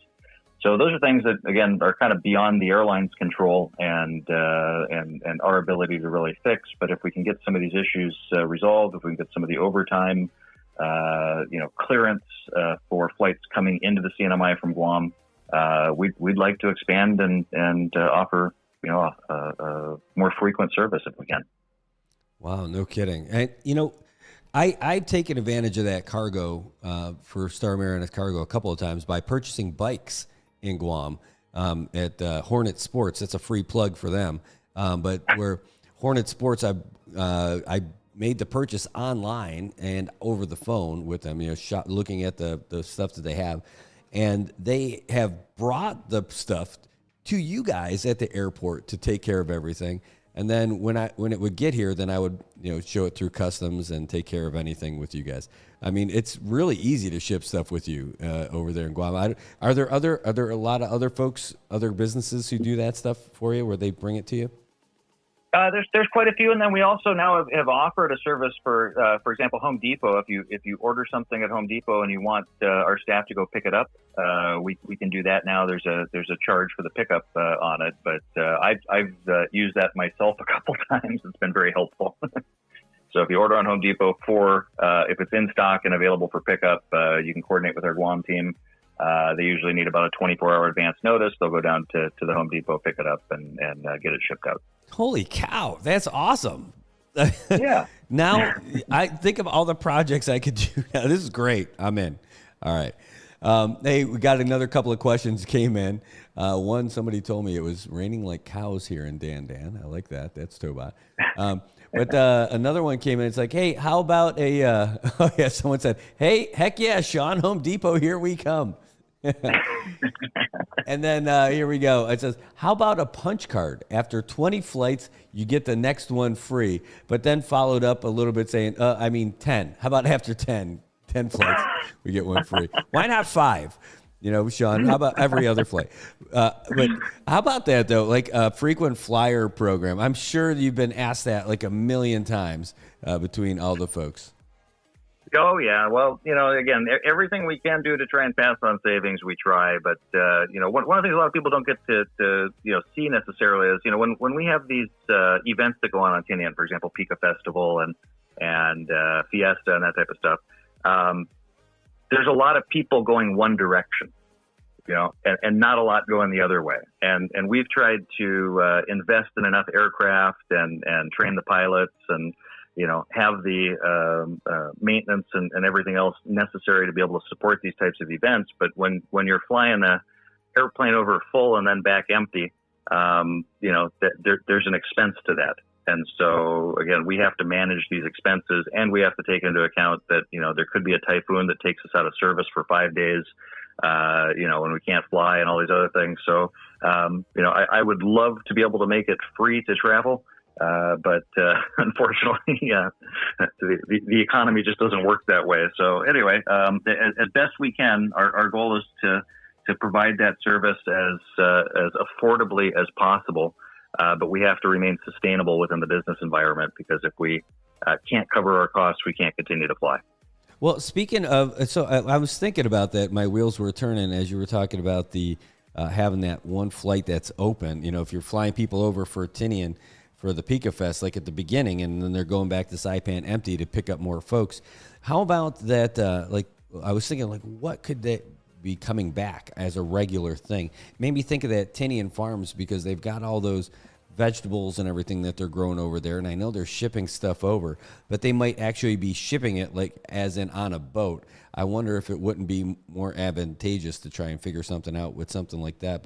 So those are things that, again, are kind of beyond the airline's control and our ability to really fix. But if we can get some of these issues resolved, if we can get some of the overtime, clearance for flights coming into the CNMI from Guam, we'd like to expand and offer, a more frequent service if we can. Wow, no kidding. And, I've taken advantage of that cargo for Star Marianas Cargo a couple of times by purchasing bikes in Guam at Hornet Sports. That's a free plug for them. But where Hornet Sports, I made the purchase online and over the phone with them, looking at the stuff that they have. And they have brought the stuff to you guys at the airport to take care of everything. And then when it would get here, then I would show it through customs and take care of anything with you guys. I mean, it's really easy to ship stuff with you over there in Guam. Are there a lot of other folks, other businesses who do that stuff for you, where they bring it to you? There's quite a few, and then we also now have offered a service for example, Home Depot. If you order something at Home Depot and you want our staff to go pick it up, we can do that now. There's a charge for the pickup on it, but I've used that myself a couple times. It's been very helpful. So if you order on Home Depot if it's in stock and available for pickup, you can coordinate with our Guam team. They usually need about a 24-hour advance notice. They'll go down to the Home Depot, pick it up, and get it shipped out. Holy cow, that's awesome. Yeah. Now, I think of all the projects I could do. This is great. I'm in. All right. Hey, we got another couple of questions came in. One, somebody told me it was raining like cows here in Dan. I like that. That's Tobot. But another one came in. It's like, hey, how about someone said, hey, heck yeah, Sean, Home Depot, here we come. And then here we go. It says, how about a punch card? After 20 flights, you get the next one free. But then followed up a little bit saying, 10. How about after 10 flights, we get one free? Why not 5? Sean, how about every other flight? But how about that, though? Like a frequent flyer program. I'm sure you've been asked that like a million times between all the folks. Oh, yeah. Well, again, everything we can do to try and pass on savings, we try. But, one of the things a lot of people don't get to see necessarily is, when we have these events that go on Tinian, for example, Pika Festival and Fiesta and that type of stuff, there's a lot of people going one direction, and not a lot going the other way. And we've tried to invest in enough aircraft and train the pilots and, have the maintenance and everything else necessary to be able to support these types of events. But when you're flying a airplane over full and then back empty, there's an expense to that. And so, again, we have to manage these expenses, and we have to take into account that, there could be a typhoon that takes us out of service for 5 days, when we can't fly and all these other things. So, I would love to be able to make it free to travel. But unfortunately, the economy just doesn't work that way. So anyway, as best we can, our goal is to provide that service as affordably as possible. But we have to remain sustainable within the business environment, because if we can't cover our costs, we can't continue to fly. Well, speaking of, so I was thinking about that. My wheels were turning as you were talking about the having that one flight that's open. If you're flying people over for Tinian for the Pika Fest, like at the beginning, and then they're going back to Saipan empty to pick up more folks. How about that? I was thinking, what could that be coming back as a regular thing? Made me think of that Tinian Farms, because they've got all those vegetables and everything that they're growing over there, and I know they're shipping stuff over, but they might actually be shipping it as in on a boat. I wonder if it wouldn't be more advantageous to try and figure something out with something like that,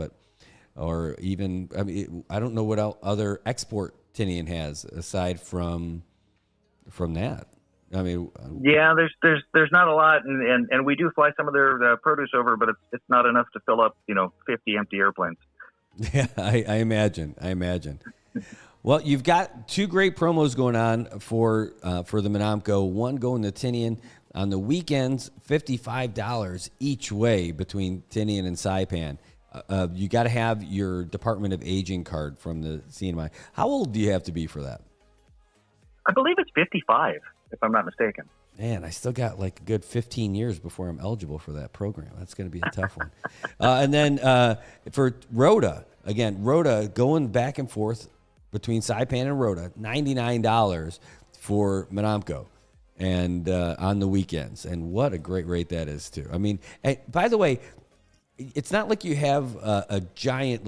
or even, I don't know what other export Tinian has aside from that. Yeah, there's not a lot, and we do fly some of their produce over, but it's not enough to fill up 50 empty airplanes. Yeah, I imagine. Well, you've got 2 great promos going on for the Monamco. One going to Tinian on the weekends, $55 each way between Tinian and Saipan. You got to have your Department of Aging card from the CNMI. How old do you have to be for that? I believe it's 55, if I'm not mistaken. Man, I still got a good 15 years before I'm eligible for that program. That's going to be a tough one. And then for Rhoda, again, Rhoda going back and forth between Saipan and Rhoda, $99 for Monamco and on the weekends. And what a great rate that is, too. And by the way, it's not like you have a giant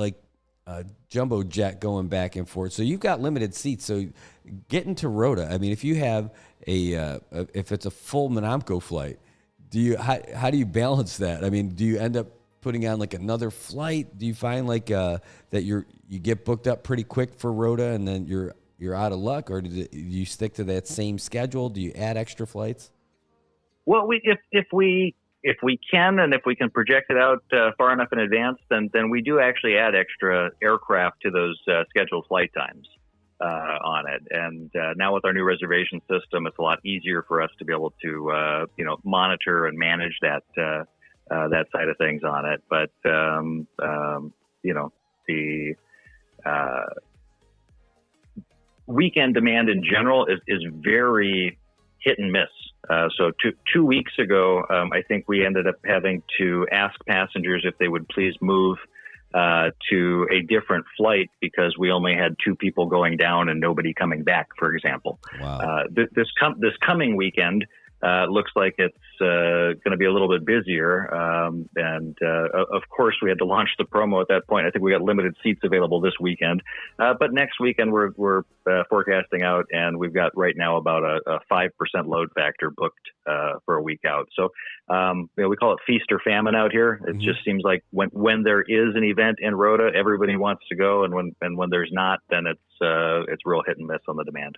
jumbo jet going back and forth. So you've got limited seats. So getting to Rhoda, if you have if it's a full Monamco flight, how do you balance that? Do you end up putting on another flight? Do you find that you get booked up pretty quick for Rhoda and then you're you're out of luck, or do you stick to that same schedule? Do you add extra flights? Well, if we can, and if we can project it out far enough in advance, then we do actually add extra aircraft to those scheduled flight times on it. And now with our new reservation system, it's a lot easier for us to be able to monitor and manage that side of things on it. But the weekend demand in general is very hit and miss. So 2 weeks ago, I think we ended up having to ask passengers if they would please move to a different flight because we only had 2 people going down and nobody coming back, for example. Wow. This coming weekend looks like it's going to be a little bit busier. And of course, we had to launch the promo at that point. I think we got limited seats available this weekend. But next weekend, we're forecasting out, and we've got right now about a 5% load factor booked for a week out. So we call it feast or famine out here. It just seems like when there is an event in Rota, everybody wants to go, and when there's not, then it's real hit and miss on the demand.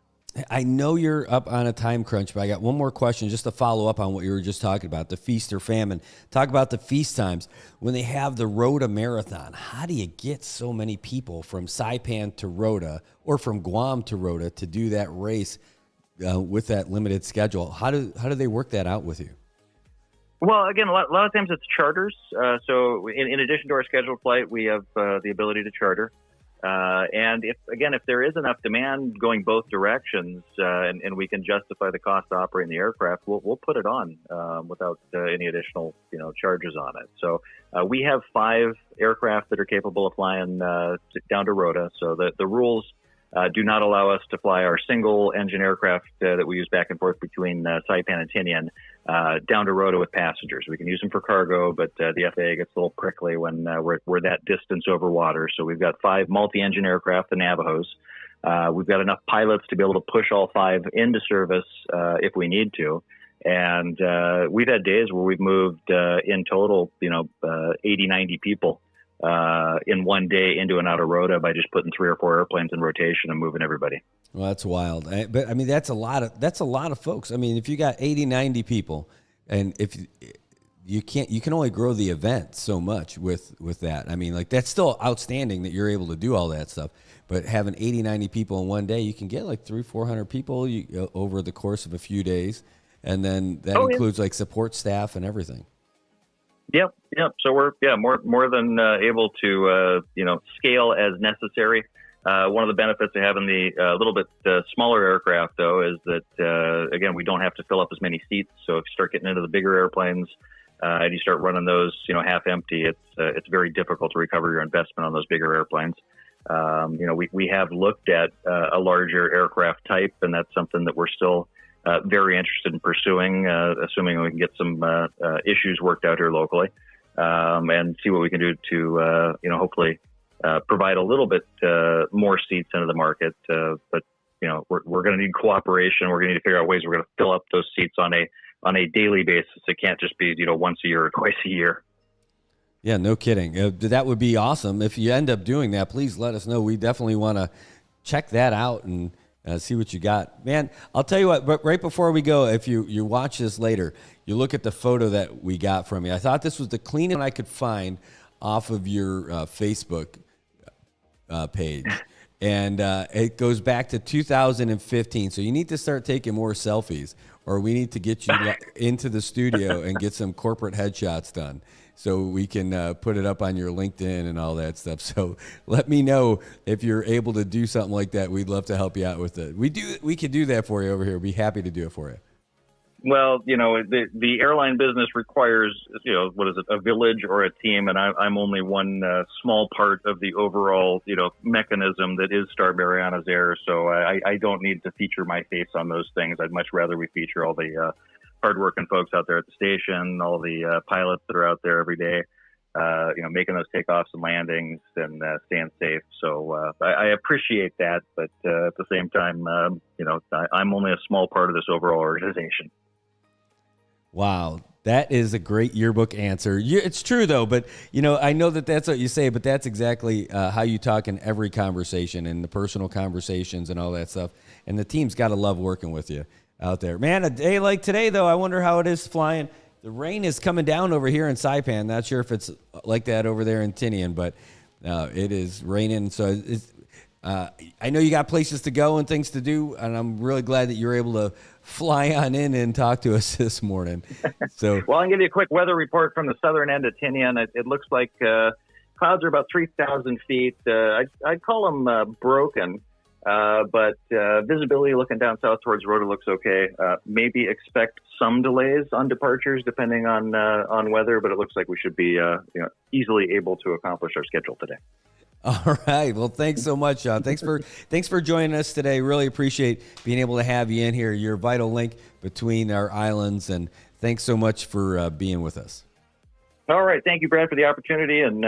I know you're up on a time crunch, but I got one more question just to follow up on what you were just talking about, the feast or famine. Talk about the feast times. When they have the Rota Marathon, how do you get so many people from Saipan to Rota or from Guam to Rota to do that race with that limited schedule? How do they work that out with you? Well, again, a lot of times it's charters. So in addition to our scheduled flight, we have the ability to charter. And if there is enough demand going both directions, and we can justify the cost of operating the aircraft, we'll put it on without any additional charges on it. So we have 5 aircraft that are capable of flying down to Rota. So the rules do not allow us to fly our single engine aircraft that we use back and forth between Saipan and Tinian down to Rota with passengers. We can use them for cargo, but the FAA gets a little prickly when we're that distance over water. So we've got 5 multi-engine aircraft, the Navajos. We've got enough pilots to be able to push all 5 into service if we need to. And we've had days where we've moved in total, 80, 90 people in one day into and out of Rota by just putting 3 or 4 airplanes in rotation and moving everybody. Well, that's wild. But I mean, that's a lot of folks. I mean, if you got 80, 90 people, and if you can only grow the event so much with that. I mean, like, that's still outstanding that you're able to do all that stuff. But having 80, 90 people in one day, you can get like 300-400 people over the course of a few days. And then that includes like support staff and everything. Yep. So we're more than able to scale as necessary. One of the benefits of having the little bit smaller aircraft, though, is that again, we don't have to fill up as many seats. So if you start getting into the bigger airplanes and you start running those half empty, it's very difficult to recover your investment on those bigger airplanes. We have looked at a larger aircraft type, and that's something that we're still very interested in pursuing, assuming we can get some issues worked out here locally, and see what we can do to, hopefully provide a little bit more seats into the market. But we're going to need cooperation. We're going to need to figure out ways we're going to fill up those seats on a daily basis. It can't just be once a year or twice a year. Yeah, no kidding. That would be awesome. If you end up doing that, please let us know. We definitely want to check that out and see what you got. Man, I'll tell you what, but right before we go, if you watch this later, you look at the photo that we got from you. I thought this was the cleanest I could find off of your Facebook page. And it goes back to 2015. So you need to start taking more selfies, or we need to get you into the studio and get some corporate headshots done, so we can put it up on your LinkedIn and all that stuff. So let me know if you're able to do something like that. We'd love to help you out with it. We could do that for you over here. We'd be happy to do it for you. Well, the airline business requires, what is it, a village or a team, and I'm only one small part of the overall, mechanism that is Star Marianas Air. So I don't need to feature my face on those things. I'd much rather we feature all the hardworking folks out there at the station, all the pilots that are out there every day, making those takeoffs and landings and staying safe. So I appreciate that, but at the same time, I'm only a small part of this overall organization. Wow. That is a great yearbook answer. It's true, though, but, I know that's what you say, but that's exactly how you talk in every conversation and the personal conversations and all that stuff. And the team's got to love working with you out there. Man, a day like today, though, I wonder how it is flying. The rain is coming down over here in Saipan. Not sure if it's like that over there in Tinian, but it is raining. So I know you got places to go and things to do, and I'm really glad that you're able to fly on in and talk to us this morning. So, well, I'll give you a quick weather report from the southern end of Tinian. It looks like clouds are about 3,000 feet. I'd call them broken, but visibility looking down south towards Rhoda looks okay. Maybe expect some delays on departures depending on weather, but it looks like we should be easily able to accomplish our schedule today. All right. Well, thanks so much, Sean. Thanks for joining us today. Really appreciate being able to have you in here. You're a vital link between our islands, and thanks so much for being with us. All right. Thank you, Brad, for the opportunity, and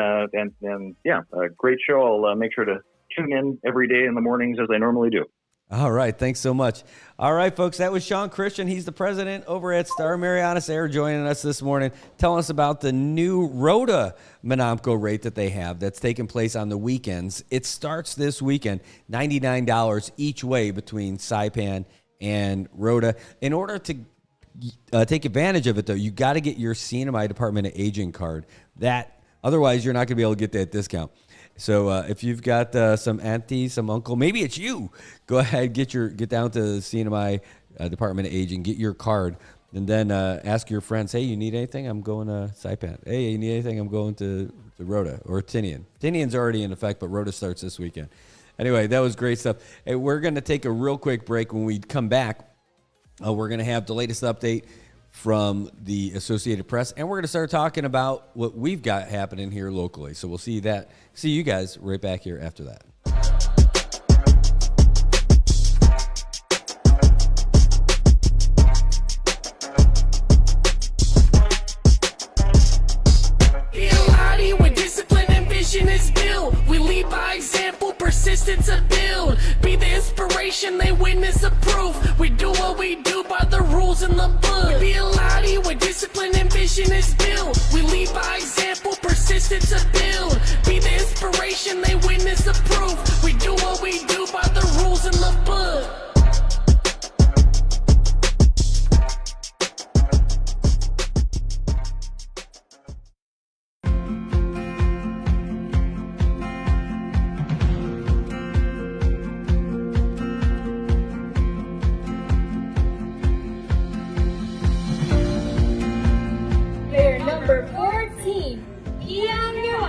yeah, a great show. I'll make sure to tune in every day in the mornings as I normally do. All right. Thanks so much. All right, folks. That was Sean Christian. He's the president over at Star Marianas Air, joining us this morning, telling us about the new Rhoda Monomco rate that they have that's taking place on the weekends. It starts this weekend, $99 each way between Saipan and Rhoda. In order to take advantage of it, though, you got to get your CNMI Department of Aging card. Otherwise, you're not going to be able to get that discount. So if you've got some auntie, some uncle, maybe it's you, go ahead, get down to the CNMI Department of Aging, get your card, and then ask your friends, hey, you need anything? I'm going to Saipan. Hey, you need anything? I'm going to Rhoda or Tinian. Tinian's already in effect, but Rhoda starts this weekend. Anyway, that was great stuff. Hey, we're going to take a real quick break. When we come back, we're going to have the latest update from the Associated Press, and we're going to start talking about what we've got happening here locally. So we'll see you guys right back here after that. When discipline and vision is built, we lead by example, persistence to build. Be the inspiration, they witness the proof. We do what we do by the rules in the book. We be a lottie when discipline and vision is built. We lead by example, persistence to build. Be the inspiration, they witness the proof. We do what we do by the rules in the book.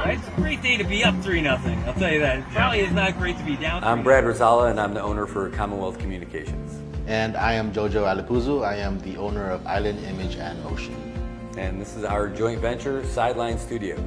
It's a great day to be up 3-0. I'll tell you that. It probably is not great to be down. I'm Brad Rosala, and I'm the owner for Commonwealth Communications. And I am Jojo Alipuzu. I am the owner of Island Image and Motion. And this is our joint venture, Sideline Studios.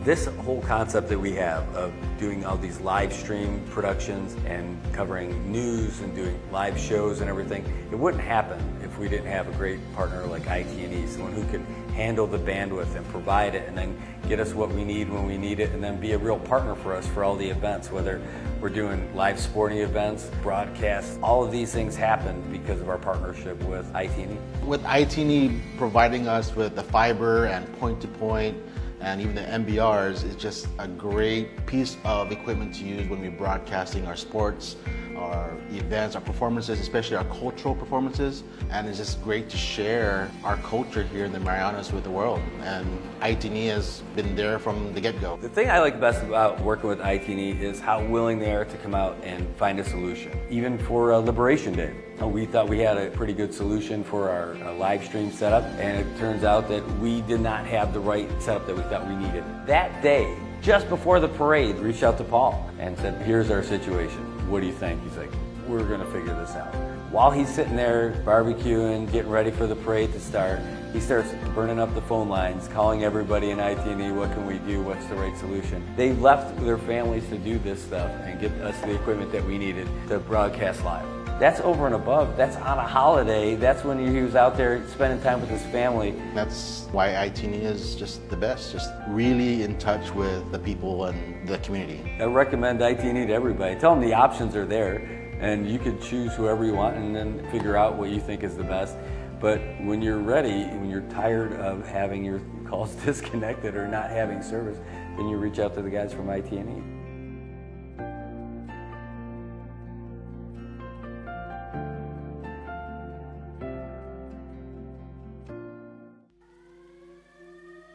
This whole concept that we have of doing all these live stream productions and covering news and doing live shows and everything, it wouldn't happen if we didn't have a great partner like IT&E, someone who could handle the bandwidth and provide it and then get us what we need when we need it, and then be a real partner for us for all the events, whether we're doing live sporting events, broadcasts. All of these things happen because of our partnership with IT&E. With IT&E providing us with the fiber and point-to-point and even the MBRs, is just a great piece of equipment to use when we're broadcasting our sports, our events, our performances, especially our cultural performances. And it's just great to share our culture here in the Marianas with the world. And IT&E has been there from the get-go. The thing I like best about working with IT&E is how willing they are to come out and find a solution. Even for Liberation Day, we thought we had a pretty good solution for our live stream setup, and it turns out that we did not have the right setup that we thought we needed. That day, just before the parade, reached out to Paul and said, here's our situation. What do you think? He's like, we're gonna figure this out. While he's sitting there barbecuing, getting ready for the parade to start, he starts burning up the phone lines, calling everybody in IT&E, what can we do, what's the right solution? They left their families to do this stuff and get us the equipment that we needed to broadcast live. That's over and above. That's on a holiday. That's when he was out there spending time with his family. That's why IT&E is just the best, just really in touch with the people and the community. I recommend IT&E to everybody. Tell them the options are there, and you can choose whoever you want and then figure out what you think is the best. But when you're ready, when you're tired of having your calls disconnected or not having service, then you reach out to the guys from IT&E.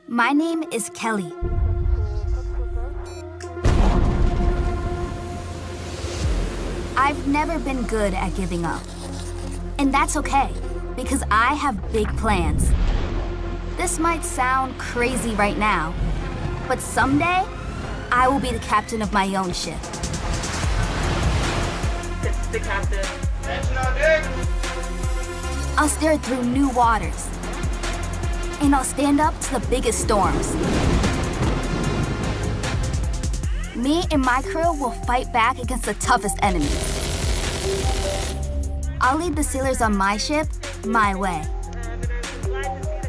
My name is Kelly. I've never been good at giving up. And that's okay, because I have big plans. This might sound crazy right now, but someday, I will be the captain of my own ship. It's the captain. Attention on deck. I'll steer through new waters. And I'll stand up to the biggest storms. Me and my crew will fight back against the toughest enemies. I'll lead the sailors on my ship, my way.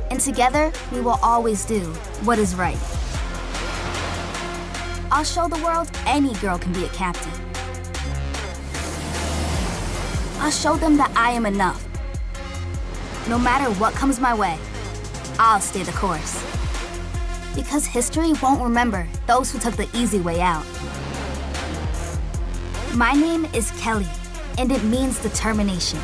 And together, we will always do what is right. I'll show the world any girl can be a captain. I'll show them that I am enough. No matter what comes my way, I'll stay the course. Because history won't remember those who took the easy way out. My name is Kelly, and it means determination.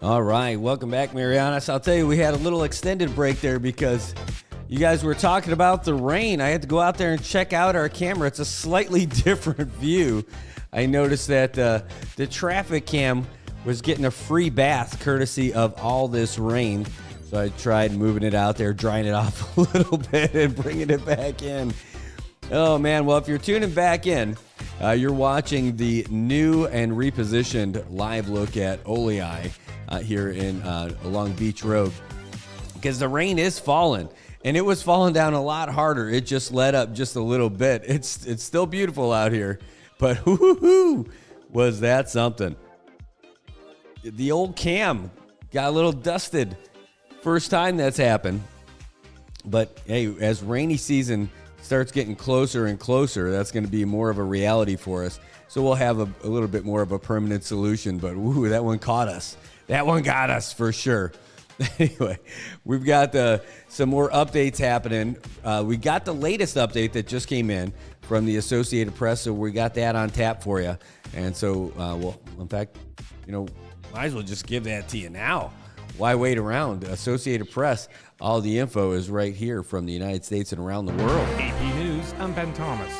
All right, welcome back, Marianas. I'll tell you, we had a little extended break there because you guys were talking about the rain. I had to go out there and check out our camera. It's a slightly different view. I noticed that the traffic cam was getting a free bath courtesy of all this rain. So I tried moving it out there, drying it off a little bit and bringing it back in. Oh, man. Well, if you're tuning back in, you're watching the new and repositioned live look at Olei here in along Beach Road, because the rain is falling, and it was falling down a lot harder. It just let up just a little bit. It's still beautiful out here, but whoo, was that something? The old cam got a little dusted. First time that's happened. But hey, as rainy season starts getting closer and closer, that's going to be more of a reality for us. So we'll have a little bit more of a permanent solution. But woo, that one caught us. That one got us for sure. Anyway, we've got some more updates happening. We got the latest update that just came in from the Associated Press, so we got that on tap for you. And so, well, in fact, might as well just give that to you now. Why wait around? Associated Press, all the info is right here from the United States and around the world. AP News, I'm Ben Thomas.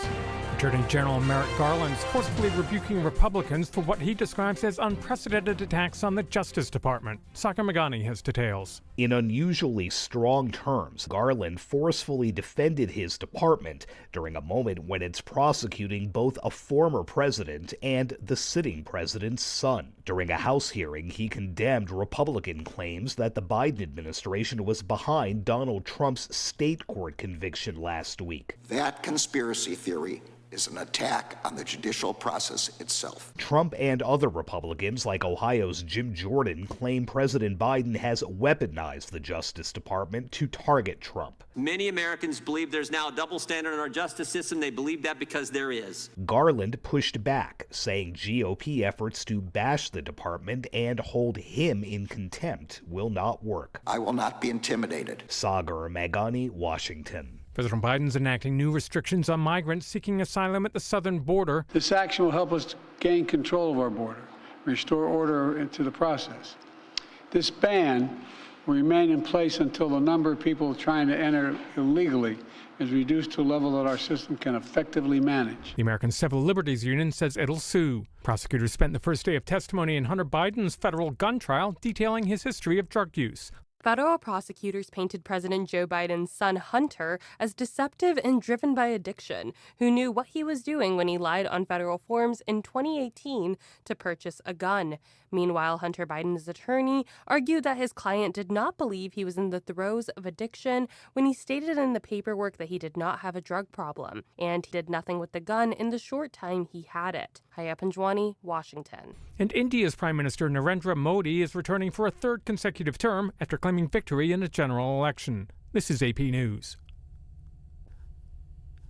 Attorney General Merrick Garland's forcefully rebuking Republicans for what he describes as unprecedented attacks on the Justice Department. Sagar Magani has details. In unusually strong terms, Garland forcefully defended his department during a moment when it's prosecuting both a former president and the sitting president's son. During a House hearing, he condemned Republican claims that the Biden administration was behind Donald Trump's state court conviction last week. That conspiracy theory is an attack on the judicial process itself. Trump and other Republicans, like Ohio's Jim Jordan, claim President Biden has weaponized the Justice Department to target Trump. Many Americans believe there's now a double standard in our justice system. They believe that because there is. Garland pushed back, saying GOP efforts to bash the department and hold him in contempt will not work. I will not be intimidated. Sagar Magani, Washington. President Biden's enacting new restrictions on migrants seeking asylum at the southern border. This action will help us gain control of our border, restore order into the process. This ban will remain in place until the number of people trying to enter illegally is reduced to a level that our system can effectively manage. The American Civil Liberties Union says it'll sue. Prosecutors spent the first day of testimony in Hunter Biden's federal gun trial detailing his history of drug use. Federal prosecutors painted President Joe Biden's son Hunter as deceptive and driven by addiction, who knew what he was doing when he lied on federal forms in 2018 to purchase a gun. Meanwhile, Hunter Biden's attorney argued that his client did not believe he was in the throes of addiction when he stated in the paperwork that he did not have a drug problem, and he did nothing with the gun in the short time he had it. Haya Panjwani, Washington. And India's Prime Minister Narendra Modi is returning for a third consecutive term after claiming victory in a general election. This is AP News.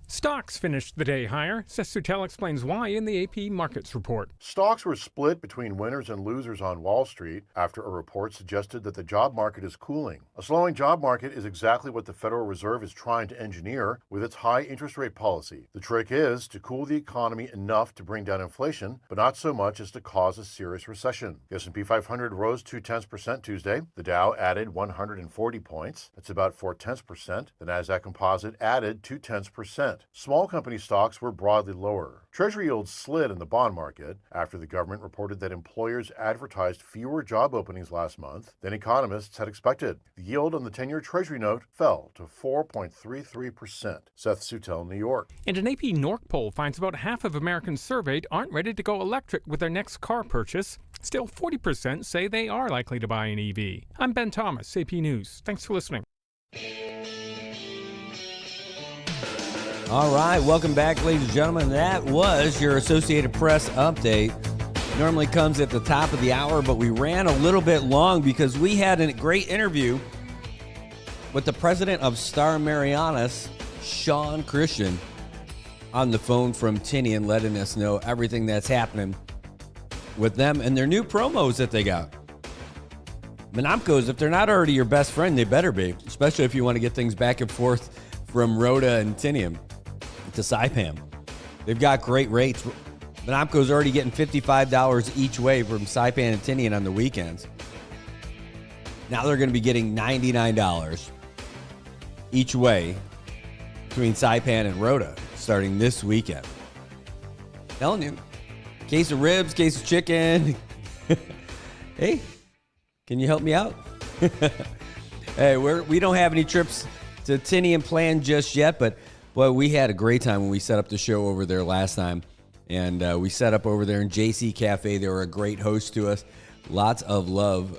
Stocks finished the day higher. Seth Sutel explains why in the AP Markets Report. Stocks were split between winners and losers on Wall Street after a report suggested that the job market is cooling. A slowing job market is exactly what the Federal Reserve is trying to engineer with its high interest rate policy. The trick is to cool the economy enough to bring down inflation, but not so much as to cause a serious recession. The S&P 500 rose 0.2% Tuesday. The Dow added 140 points. That's about 0.4%. The Nasdaq Composite added 0.2%. Small company stocks were broadly lower. Treasury yields slid in the bond market after the government reported that employers advertised fewer job openings last month than economists had expected. The yield on the 10-year Treasury note fell to 4.33%. Seth Sutel, New York. And an AP Norc poll finds about half of Americans surveyed aren't ready to go electric with their next car purchase. Still, 40% say they are likely to buy an EV. I'm Ben Thomas, AP News. Thanks for listening. All right, welcome back, ladies and gentlemen. That was your Associated Press update. Normally comes at the top of the hour, but we ran a little bit long because we had a great interview with the president of Star Marianas, Sean Christian, on the phone from Tinian, letting us know everything that's happening with them and their new promos that they got. Monopcos, if they're not already your best friend, they better be, especially if you want to get things back and forth from Rhoda and Tinian to Saipan. They've got great rates. Monopco's already getting $55 each way from Saipan and Tinian on the weekends. Now they're going to be getting $99 each way between Saipan and Rhoda starting this weekend. Telling you, case of ribs, case of chicken. Hey, can you help me out? Hey, we don't have any trips to Tinian planned just yet, but boy, we had a great time when we set up the show over there last time. And we set up over there in JC Cafe. They were a great host to us. Lots of love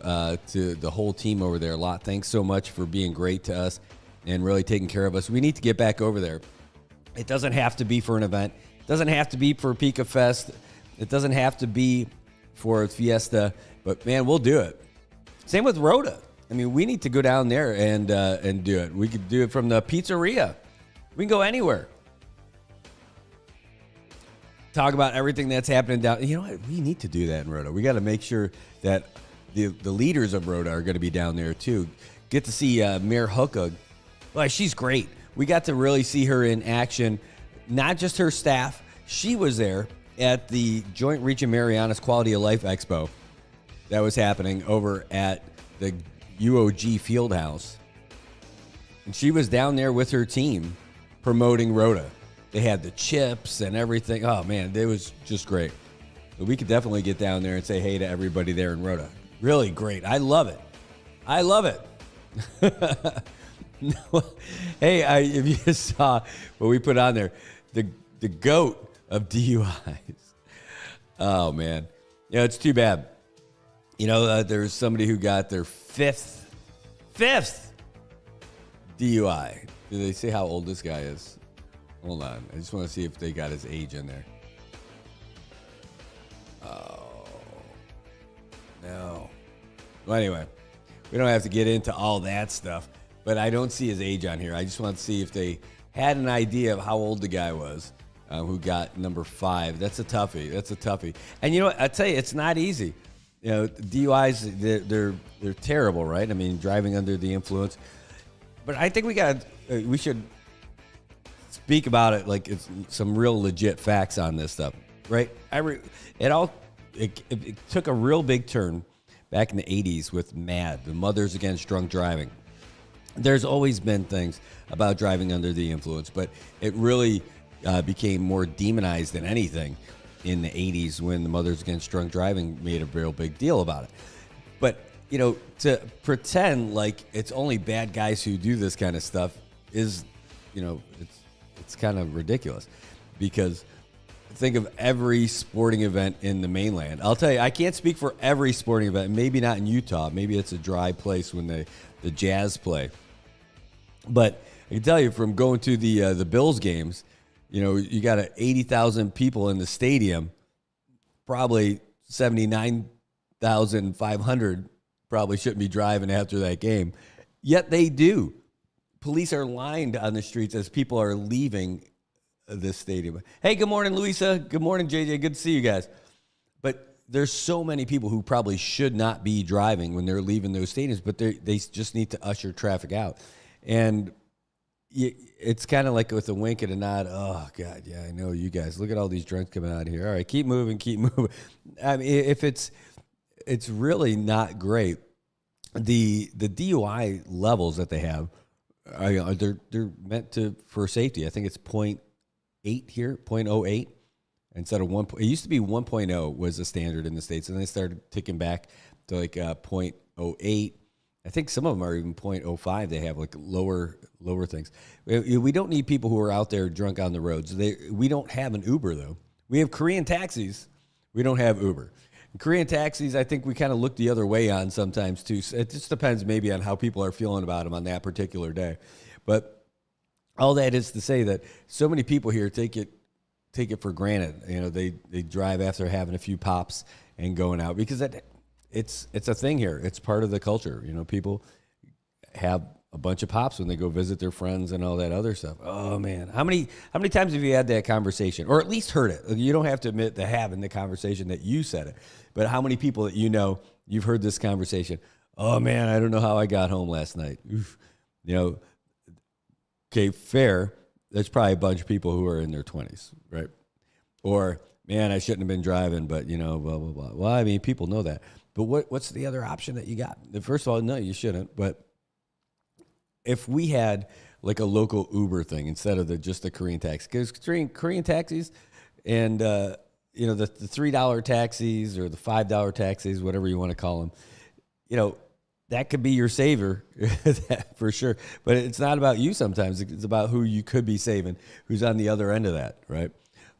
to the whole team over there. Thanks so much for being great to us and really taking care of us. We need to get back over there. It doesn't have to be for an event. It doesn't have to be for Pika Fest. It doesn't have to be for a fiesta. But, man, we'll do it. Same with Rhoda. I mean, we need to go down there and do it. We could do it from the pizzeria. We can go anywhere. Talk about everything that's happening down. You know what? We need to do that in Rhoda. We got to make sure that the leaders of Rhoda are going to be down there too. Get to see Mayor Hooka. Well, she's great. We got to really see her in action. Not just her staff. She was there at the Joint Region Marianas Quality of Life Expo that was happening over at the UOG Fieldhouse. And she was down there with her team promoting Rhoda. They had the chips and everything. Oh, man, it was just great. But we could definitely get down there and say hey to everybody there in Rhoda. Really great. I love it. I love it. Hey, if you saw what we put on there, the GOAT of DUIs. Oh, man. Yeah, it's too bad. You know, there's somebody who got their fifth DUI. Do they say how old this guy is? Hold on. I just want to see if they got his age in there. Oh, no. Well, anyway, we don't have to get into all that stuff, but I don't see his age on here. I just want to see if they had an idea of how old the guy was who got number 5. That's a toughie. And you know what? I tell you, it's not easy. You know, DUIs, they're terrible, right? I mean, driving under the influence. But I think we should speak about it like it's some real legit facts on this stuff, right? It took a real big turn back in the 80s with MADD, the Mothers Against Drunk Driving. There's always been things about driving under the influence, but it really became more demonized than anything in the 80s when the Mothers Against Drunk Driving made a real big deal about it. But to pretend like it's only bad guys who do this kind of stuff is, it's kind of ridiculous, because think of every sporting event in the mainland. I'll tell you, I can't speak for every sporting event. Maybe not in Utah. Maybe it's a dry place when the Jazz play. But I can tell you from going to the Bills games, you got 80,000 people in the stadium. Probably 79,500 probably shouldn't be driving after that game. Yet they do. Police are lined on the streets as people are leaving this stadium. Hey, good morning, Louisa. Good morning, JJ. Good to see you guys. But there's so many people who probably should not be driving when they're leaving those stadiums, but they just need to usher traffic out. And it's kind of like with a wink and a nod. Oh, God, yeah, I know you guys. Look at all these drunks coming out here. All right, keep moving, keep moving. I mean, if it's really not great. The DUI levels that they have, they're meant for safety. I think it's 0.8 here, 0.08 instead of 1. It used to be 1.0 was the standard in the States, and they started ticking back to like 0.08. I think some of them are even 0.05. They have like lower things. We don't need people who are out there drunk on the roads. We don't have an Uber, though. We have Korean taxis. We don't have Uber. Korean taxis, I think we kind of look the other way on sometimes, too. It just depends maybe on how people are feeling about them on that particular day. But all that is to say that so many people here take it for granted. They drive after having a few pops and going out, because it's a thing here. It's part of the culture. People have a bunch of pops when they go visit their friends and all that other stuff. Oh man, how many times have you had that conversation, or at least heard it? You don't have to admit to having the conversation that you said it, but how many people that you've heard this conversation? Oh man, I don't know how I got home last night. Oof. Okay, fair. There's probably a bunch of people who are in their 20s, right? Or man, I shouldn't have been driving, but blah blah blah. Well, I mean, people know that, but what's the other option that you got? First of all, no, you shouldn't, but if we had like a local Uber thing instead of just the Korean taxi, because Korean taxis and the $3 taxis or the $5 taxis, whatever you want to call them, that could be your savior for sure. But it's not about you sometimes. It's about who you could be saving, who's on the other end of that, right?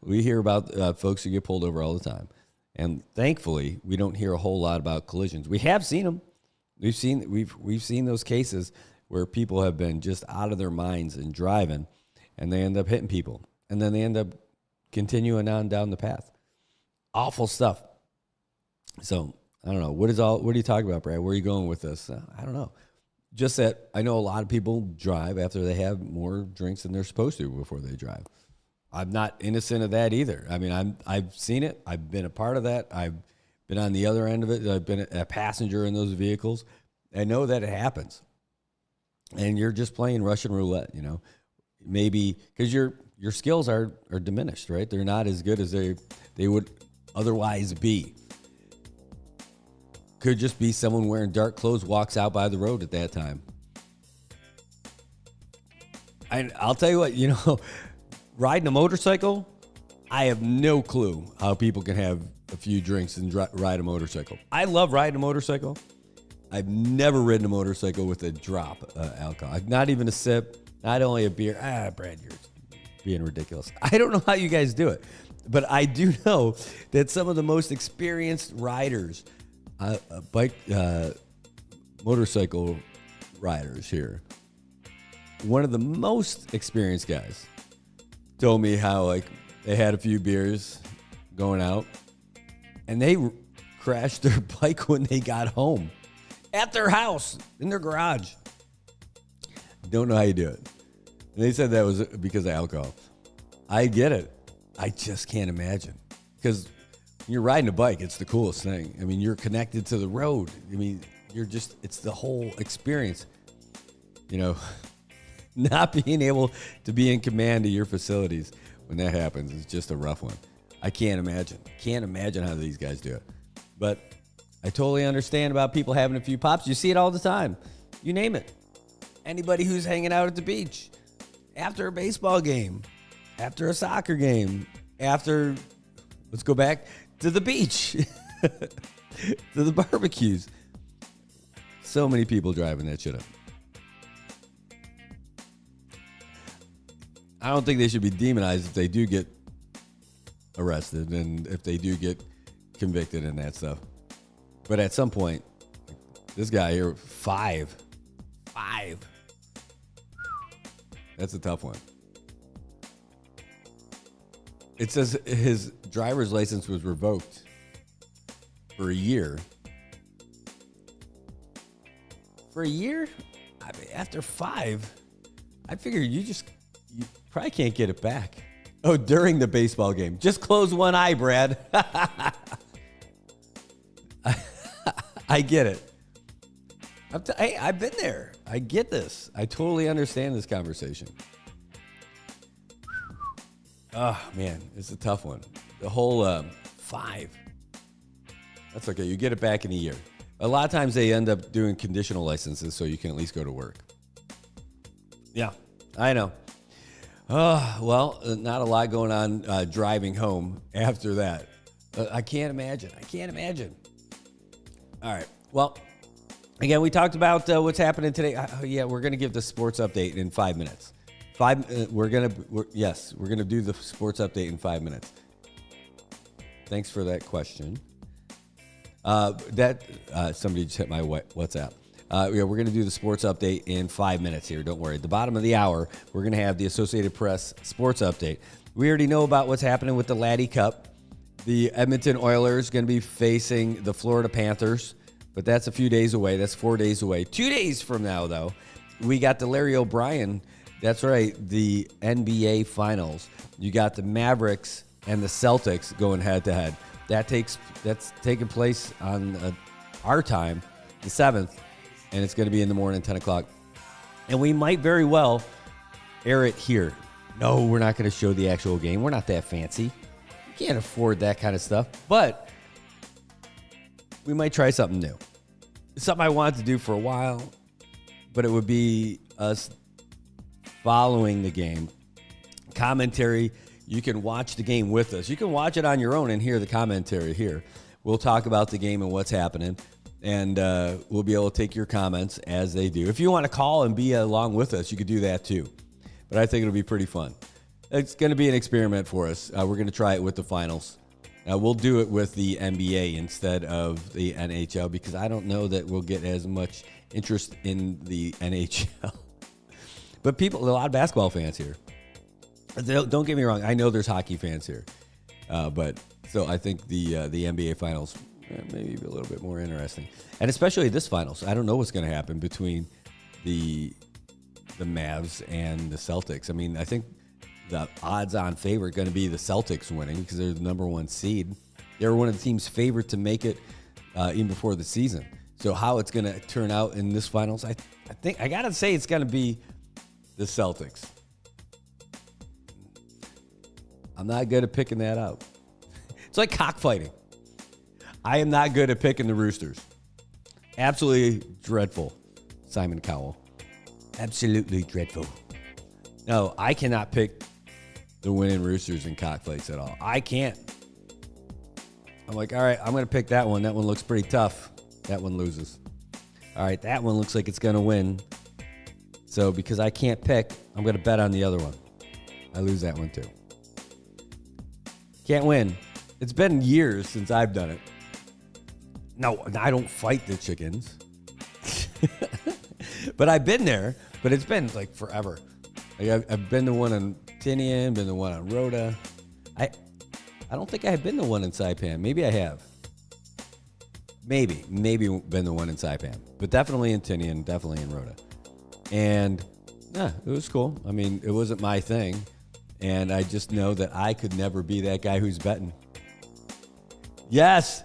We hear about folks who get pulled over all the time, and thankfully we don't hear a whole lot about collisions. We have seen them. We've seen those cases where people have been just out of their minds and driving, and they end up hitting people, and then they end up continuing on down the path. Awful stuff. So I don't know. What are you talking about, Brad? Where are you going with this? I don't know. Just that I know a lot of people drive after they have more drinks than they're supposed to before they drive. I'm not innocent of that either. I mean, I've seen it. I've been a part of that. I've been on the other end of it. I've been a passenger in those vehicles. I know that it happens. And you're just playing Russian roulette, maybe because your skills are diminished, right? They're not as good as they would otherwise be. Could just be someone wearing dark clothes walks out by the road at that time. And I'll tell you what, riding a motorcycle, I have no clue how people can have a few drinks and ride a motorcycle. I love riding a motorcycle. I've never ridden a motorcycle with a drop of alcohol. Not even a sip, not only a beer. Brad, you're being ridiculous. I don't know how you guys do it, but I do know that some of the most experienced riders, motorcycle riders here, one of the most experienced guys told me how they had a few beers going out and they crashed their bike when they got home. At their house, in their garage. Don't know how you do it. And they said that was because of alcohol. I get it. I just can't imagine. Because when you're riding a bike, it's the coolest thing. I mean, you're connected to the road. I mean, it's the whole experience. Not being able to be in command of your facilities when that happens is just a rough one. I can't imagine. Can't imagine how these guys do it. But I totally understand about people having a few pops. You see it all the time. You name it. Anybody who's hanging out at the beach, after a baseball game, after a soccer game, let's go back to the beach, to the barbecues. So many people driving that shit up. I don't think they should be demonized if they do get arrested and if they do get convicted and that stuff. But at some point, this guy here, 5. That's a tough one. It says his driver's license was revoked for a year. For a year? I mean, after 5, I figure you probably can't get it back. Oh, during the baseball game. Just close one eye, Brad. I get it. I've been there. I get this. I totally understand this conversation. Oh, man, it's a tough one. The whole 5. That's okay. You get it back in a year. A lot of times they end up doing conditional licenses so you can at least go to work. Yeah, I know. Well, not a lot going on driving home after that. I can't imagine. All right. Well, again, we talked about what's happening today. We're going to give the sports update in 5 minutes. We're gonna do the sports update in 5 minutes. Thanks for that question. Somebody just hit my WhatsApp. We're going to do the sports update in 5 minutes here. Don't worry. At the bottom of the hour, we're going to have the Associated Press sports update. We already know about what's happening with the Laddie Cup. The Edmonton Oilers going to be facing the Florida Panthers, but that's a few days away. That's 4 days away. 2 days from now, though, we got the Larry O'Brien. That's right, the NBA Finals. You got the Mavericks and the Celtics going head-to-head. That's taking place on our time, the 7th, and it's going to be in the morning, 10 o'clock. And we might very well air it here. No, we're not going to show the actual game. We're not that fancy. We can't afford that kind of stuff. But we might try something new. It's something I wanted to do for a while, but it would be us following the game. Commentary. You can watch the game with us. You can watch it on your own and hear the commentary here. We'll talk about the game and what's happening, and we'll be able to take your comments as they do. If you want to call and be along with us, you could do that too. But I think it'll be pretty fun. It's going to be an experiment for us. We're going to try it with the finals. We'll do it with the NBA instead of the NHL because I don't know that we'll get as much interest in the NHL. But a lot of basketball fans here. Don't get me wrong. I know there's hockey fans here, but I think the NBA Finals maybe a little bit more interesting, and especially this Finals. I don't know what's going to happen between the Mavs and the Celtics. I mean, I think the odds-on favorite going to be the Celtics winning because they're the number 1 seed. They were one of the teams favored to make it even before the season. So how it's going to turn out in this Finals, I think I got to say it's going to be the Celtics. I'm not good at picking that out. It's like cockfighting. I am not good at picking the Roosters. Absolutely dreadful. Simon Cowell. Absolutely dreadful. No, I cannot pick the winning Roosters in cockfights at all. I can't. I'm like, all right, I'm going to pick that one. That one looks pretty tough. That one loses. All right, that one looks like it's going to win. So because I can't pick, I'm going to bet on the other one. I lose that one too. Can't win. It's been years since I've done it. No, I don't fight the chickens. But I've been there. But it's been like forever. Like I've been the one on Tinian, been the one on Rhoda. I don't think I've been the one in Saipan. Maybe I have. Maybe been the one in Saipan. But definitely in Tinian, definitely in Rhoda. And yeah, it was cool. I mean, it wasn't my thing. And I just know that I could never be that guy who's betting. Yes,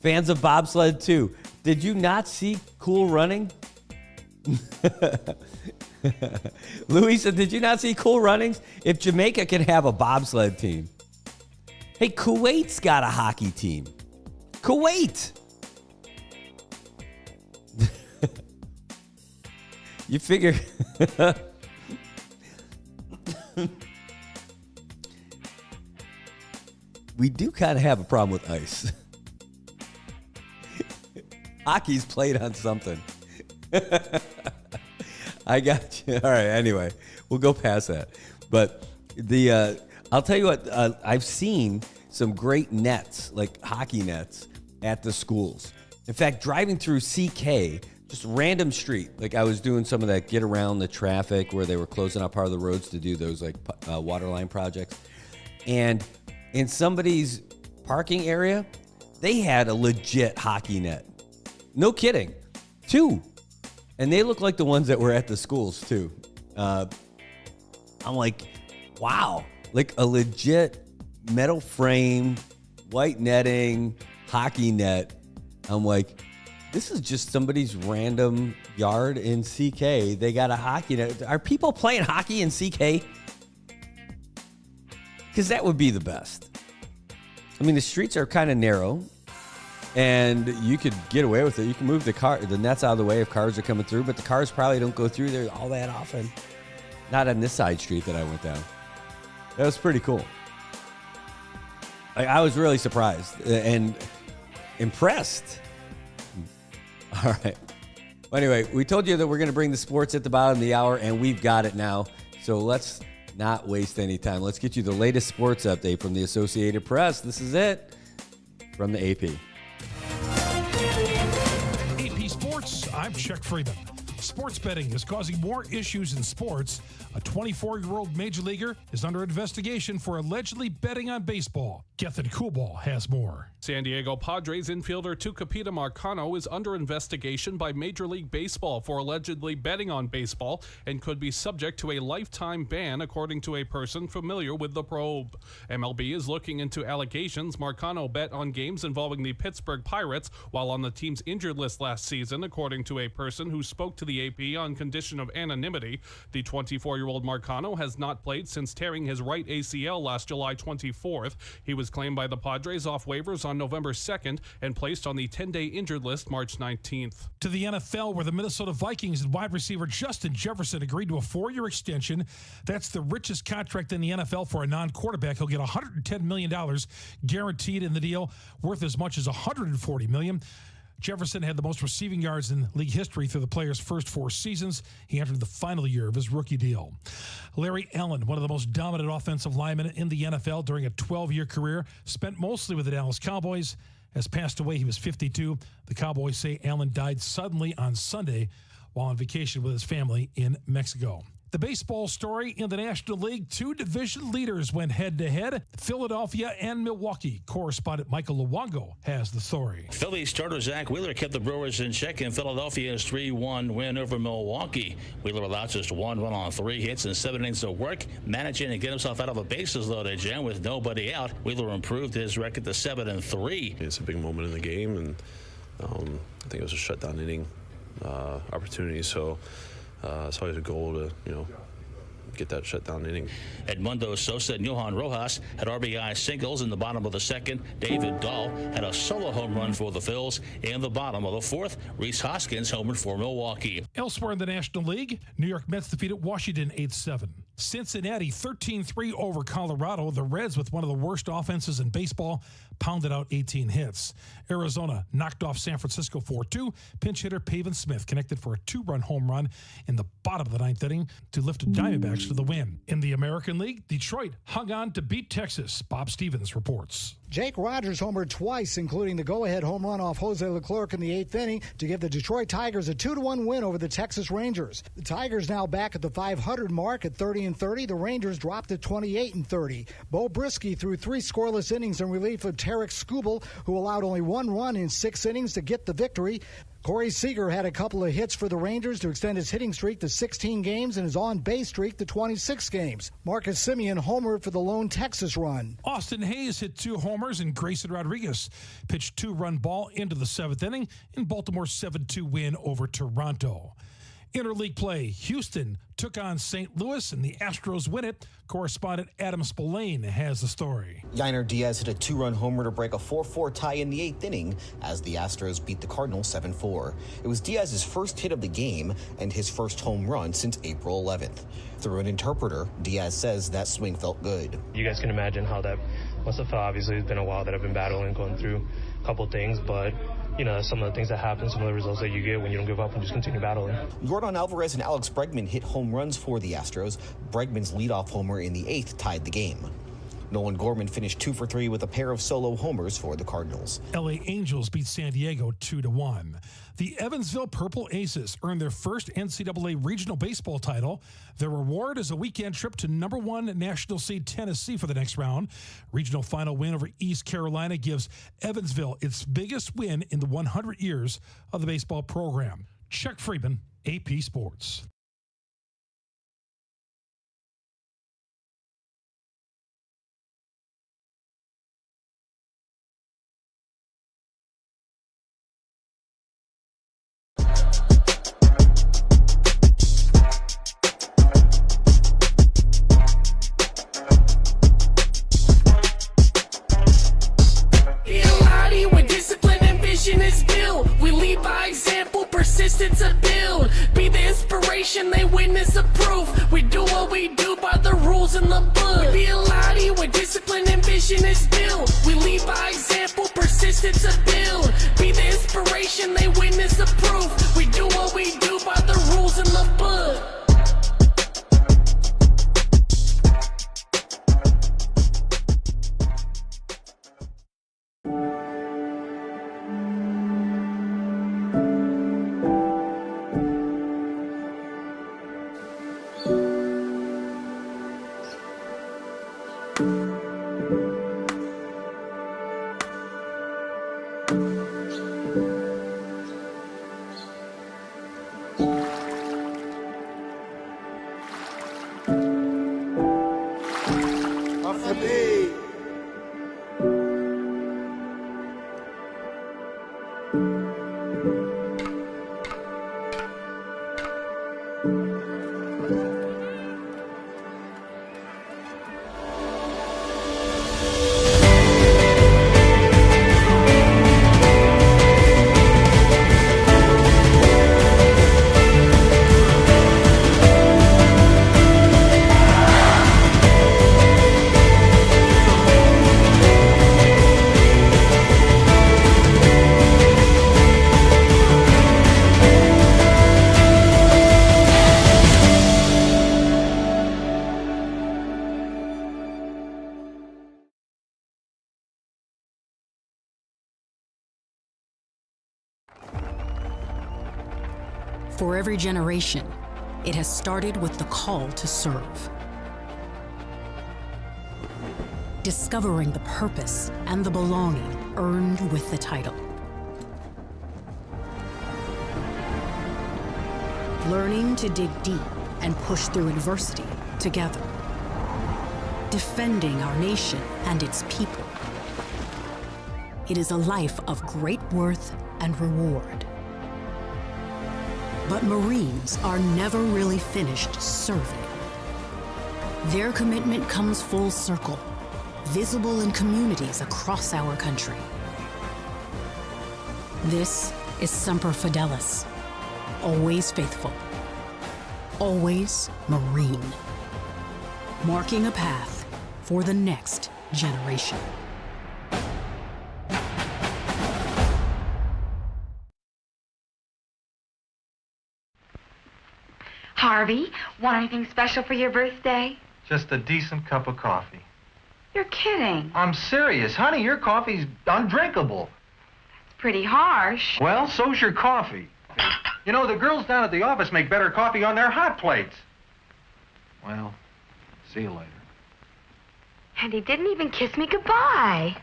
fans of bobsled too. Did you not see Cool Running? Louisa, did you not see Cool Runnings? If Jamaica can have a bobsled team. Hey, Kuwait's got a hockey team. Kuwait. You figure... We do kind of have a problem with ice. Hockey's played on something. I got you. All right. Anyway, we'll go past that. But I'll tell you what, I've seen some great nets, like hockey nets, at the schools. In fact, driving through CK, just random street, like I was doing some of that get around the traffic where they were closing up part of the roads to do those like water line projects. And in somebody's parking area, they had a legit hockey net. No kidding. 2. And they look like the ones that were at the schools too. I'm like, wow, like a legit metal frame, white netting, hockey net. I'm like, this is just somebody's random yard in CK. They got a hockey net. Are people playing hockey in CK? Because that would be the best. I mean, the streets are kind of narrow, and you could get away with it. You can move the nets out of the way if cars are coming through, but the cars probably don't go through there all that often. Not on this side street that I went down. That was pretty cool. I was really surprised and impressed. All right. Well, anyway, we told you that we're going to bring the sports at the bottom of the hour, and we've got it now. So let's not waste any time. Let's get you the latest sports update from the Associated Press. This is it from the AP. AP Sports, I'm Chuck Freeman. Sports betting is causing more issues in sports. A 24-year-old major leaguer is under investigation for allegedly betting on baseball. Gethin Coolball has more. San Diego Padres infielder Tucupita Marcano is under investigation by Major League Baseball for allegedly betting on baseball and could be subject to a lifetime ban, according to a person familiar with the probe. MLB is looking into allegations Marcano bet on games involving the Pittsburgh Pirates while on the team's injured list last season, according to a person who spoke to the AP on condition of anonymity. The 24-year-old Marcano has not played since tearing his right ACL last July 24th. He was claimed by the Padres off waivers on November 2nd and placed on the 10-day injured list March 19th. To the NFL, where the Minnesota Vikings and wide receiver Justin Jefferson agreed to a 4-year extension. That's the richest contract in the NFL for a non-quarterback. He'll get $110 million guaranteed in the deal, worth as much as $140 million. Jefferson had the most receiving yards in league history through the player's first 4 seasons. He entered the final year of his rookie deal. Larry Allen, one of the most dominant offensive linemen in the NFL during a 12-year career, spent mostly with the Dallas Cowboys, has passed away. He was 52. The Cowboys say Allen died suddenly on Sunday while on vacation with his family in Mexico. The baseball story in the National League, 2 division leaders went head-to-head, Philadelphia and Milwaukee. Correspondent Michael Luongo has the story. Philly starter Zach Wheeler kept the Brewers in check in Philadelphia's 3-1 win over Milwaukee. Wheeler allowed just 1 run on 3 hits and 7 innings of work, managing to get himself out of a bases-loaded jam with nobody out. Wheeler improved his record to 7-3. It's a big moment in the game, and I think it was a shutdown inning opportunity, so it's always a goal to, get that shutdown inning. Edmundo Sosa and Johan Rojas had RBI singles in the bottom of the second. David Dahl had a solo home run for the Phils. In the bottom of the fourth, Rhys Hoskins homered for Milwaukee. Elsewhere in the National League, New York Mets defeated Washington 8-7. Cincinnati 13-3 over Colorado. The Reds, with one of the worst offenses in baseball, pounded out 18 hits. Arizona knocked off San Francisco 4-2. Pinch hitter Pavin Smith connected for a 2-run home run in the bottom of the 9th inning to lift the Diamondbacks to the win. In the American League, Detroit hung on to beat Texas. Bob Stevens reports. Jake Rogers homered twice, including the go-ahead home run off Jose Leclerc in the 8th inning to give the Detroit Tigers a 2-1 win over the Texas Rangers. The Tigers now back at the 500 mark at 30-30. The Rangers dropped to 28-30. Bo Brisky threw 3 scoreless innings in relief of Tarek Skubal, who allowed only 1 run in 6 innings to get the victory. Corey Seager had a couple of hits for the Rangers to extend his hitting streak to 16 games and his on-base streak to 26 games. Marcus Semien homered for the lone Texas run. Austin Hayes hit 2 homers, and Grayson Rodriguez pitched 2-run ball into the 7th inning in Baltimore's 7-2 win over Toronto. Interleague play, Houston took on St. Louis, and the Astros win it. Correspondent Adam Spillane has the story. Yainer Diaz hit a 2-run homer to break a 4-4 tie in the 8th inning as the Astros beat the Cardinals 7-4. It was Diaz's first hit of the game and his first home run since April 11th. Through an interpreter, Diaz says that swing felt good. You guys can imagine how that must have felt. Obviously, it's been a while that I've been battling, going through a couple things, but some of the things that happen, some of the results that you get when you don't give up and just continue battling. Yordan Alvarez and Alex Bregman hit home runs for the Astros. Bregman's leadoff homer in the 8th tied the game. Nolan Gorman finished 2 for 3 with a pair of solo homers for the Cardinals. LA Angels beat San Diego 2-1. The Evansville Purple Aces earned their first NCAA regional baseball title. Their reward is a weekend trip to number 1 national seed Tennessee for the next round. Regional final win over East Carolina gives Evansville its biggest win in the 100 years of the baseball program. Chuck Friedman, AP Sports. Is built. We lead by example, persistence to build. Be the inspiration, they witness the proof. We do what we do by the rules in the book. We be a lottie where discipline and vision is built. We lead by example, persistence to build. Be the inspiration, they witness the proof. We do what we do by the rules in the book. For every generation, it has started with the call to serve. Discovering the purpose and the belonging earned with the title. Learning to dig deep and push through adversity together. Defending our nation and its people. It is a life of great worth and reward. But Marines are never really finished serving. Their commitment comes full circle, visible in communities across our country. This is Semper Fidelis, always faithful, always Marine, marking a path for the next generation. Harvey, want anything special for your birthday? Just a decent cup of coffee. You're kidding. I'm serious. Honey, your coffee's undrinkable. It's pretty harsh. Well, so's your coffee. You know, the girls down at the office make better coffee on their hot plates. Well, see you later. And he didn't even kiss me goodbye.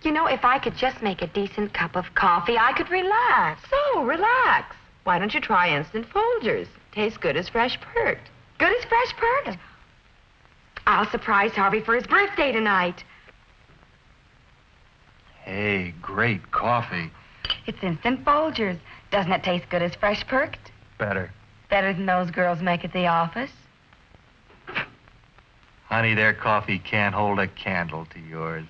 You know, if I could just make a decent cup of coffee, I could relax. So, relax. Why don't you try Instant Folgers? Tastes good as fresh perked. Good as fresh perked? I'll surprise Harvey for his birthday tonight. Hey, great coffee. It's Instant Folgers. Doesn't it taste good as fresh perked? Better. Better than those girls make at the office? Honey, their coffee can't hold a candle to yours.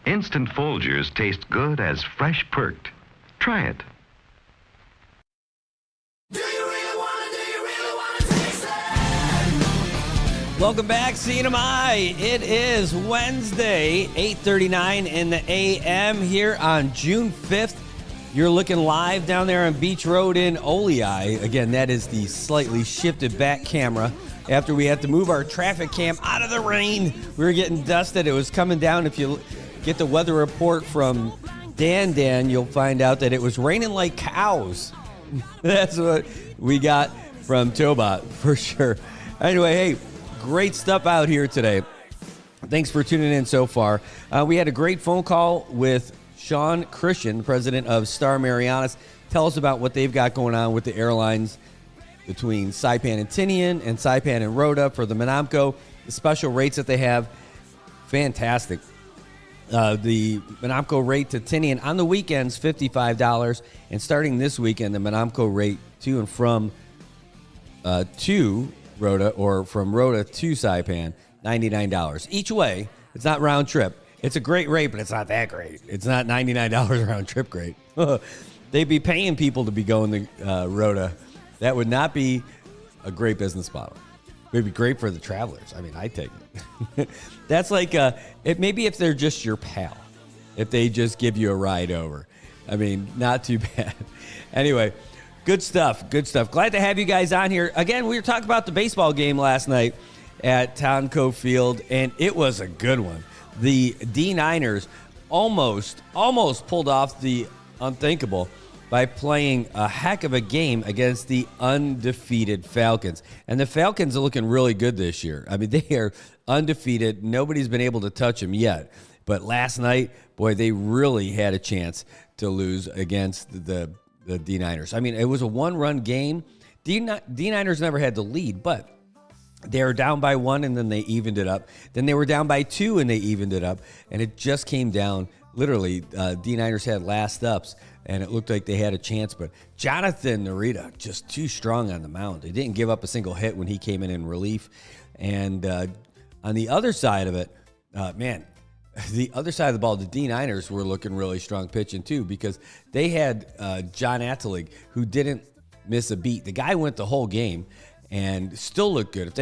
Instant Folgers taste good as fresh perked. Try it. Welcome back, CNMI. It is Wednesday, 8:39 in the a.m. here on June 5th. You're looking live down there on Beach Road in Olei. Again, that is the slightly shifted back camera after we had to move our traffic cam out of the rain. We were getting dusted. It was coming down. If you get the weather report from Dan, you'll find out that it was raining like cows. That's what we got from Tobot, for sure. Anyway, hey, great stuff out here today. Thanks for tuning in so far. We had a great phone call with Sean Christian, president of Star Marianas. Tell us about what they've got going on with the airlines between Saipan and Tinian and Saipan and Rota for the Menamco. The special rates that they have, fantastic. The Menamco rate to Tinian on the weekends, $55. And starting this weekend, the Menamco rate to and from to Rota or from Rota to Saipan, $99. Each way, it's not round trip. It's a great rate, but it's not that great. It's not $99 round trip great. They'd be paying people to be going to Rota. That would not be a great business model. It would be great for the travelers. I mean, I'd take it. That's like, maybe if they're just your pal, if they just give you a ride over. I mean, not too bad. Anyway, good stuff. Good stuff. Glad to have you guys on here. Again, we were talking about the baseball game last night at Townco Field, and it was a good one. The D-Niners almost pulled off the unthinkable by playing a heck of a game against the undefeated Falcons. And the Falcons are looking really good this year. I mean, they are undefeated. Nobody's been able to touch them yet. But last night, boy, they really had a chance to lose against the D-Niners. I mean, it was a one-run game. D-Niners never had the lead, but they were down by 1, and then they evened it up. Then they were down by 2, and they evened it up. And it just came down, literally, D-Niners had last ups, and it looked like they had a chance. But Jonathan Narita, just too strong on the mound. They didn't give up a single hit when he came in relief. And on the other side of it, the other side of the ball, the D-Niners were looking really strong pitching too, because they had John Attelig, who didn't miss a beat. The guy went the whole game and still looked good. If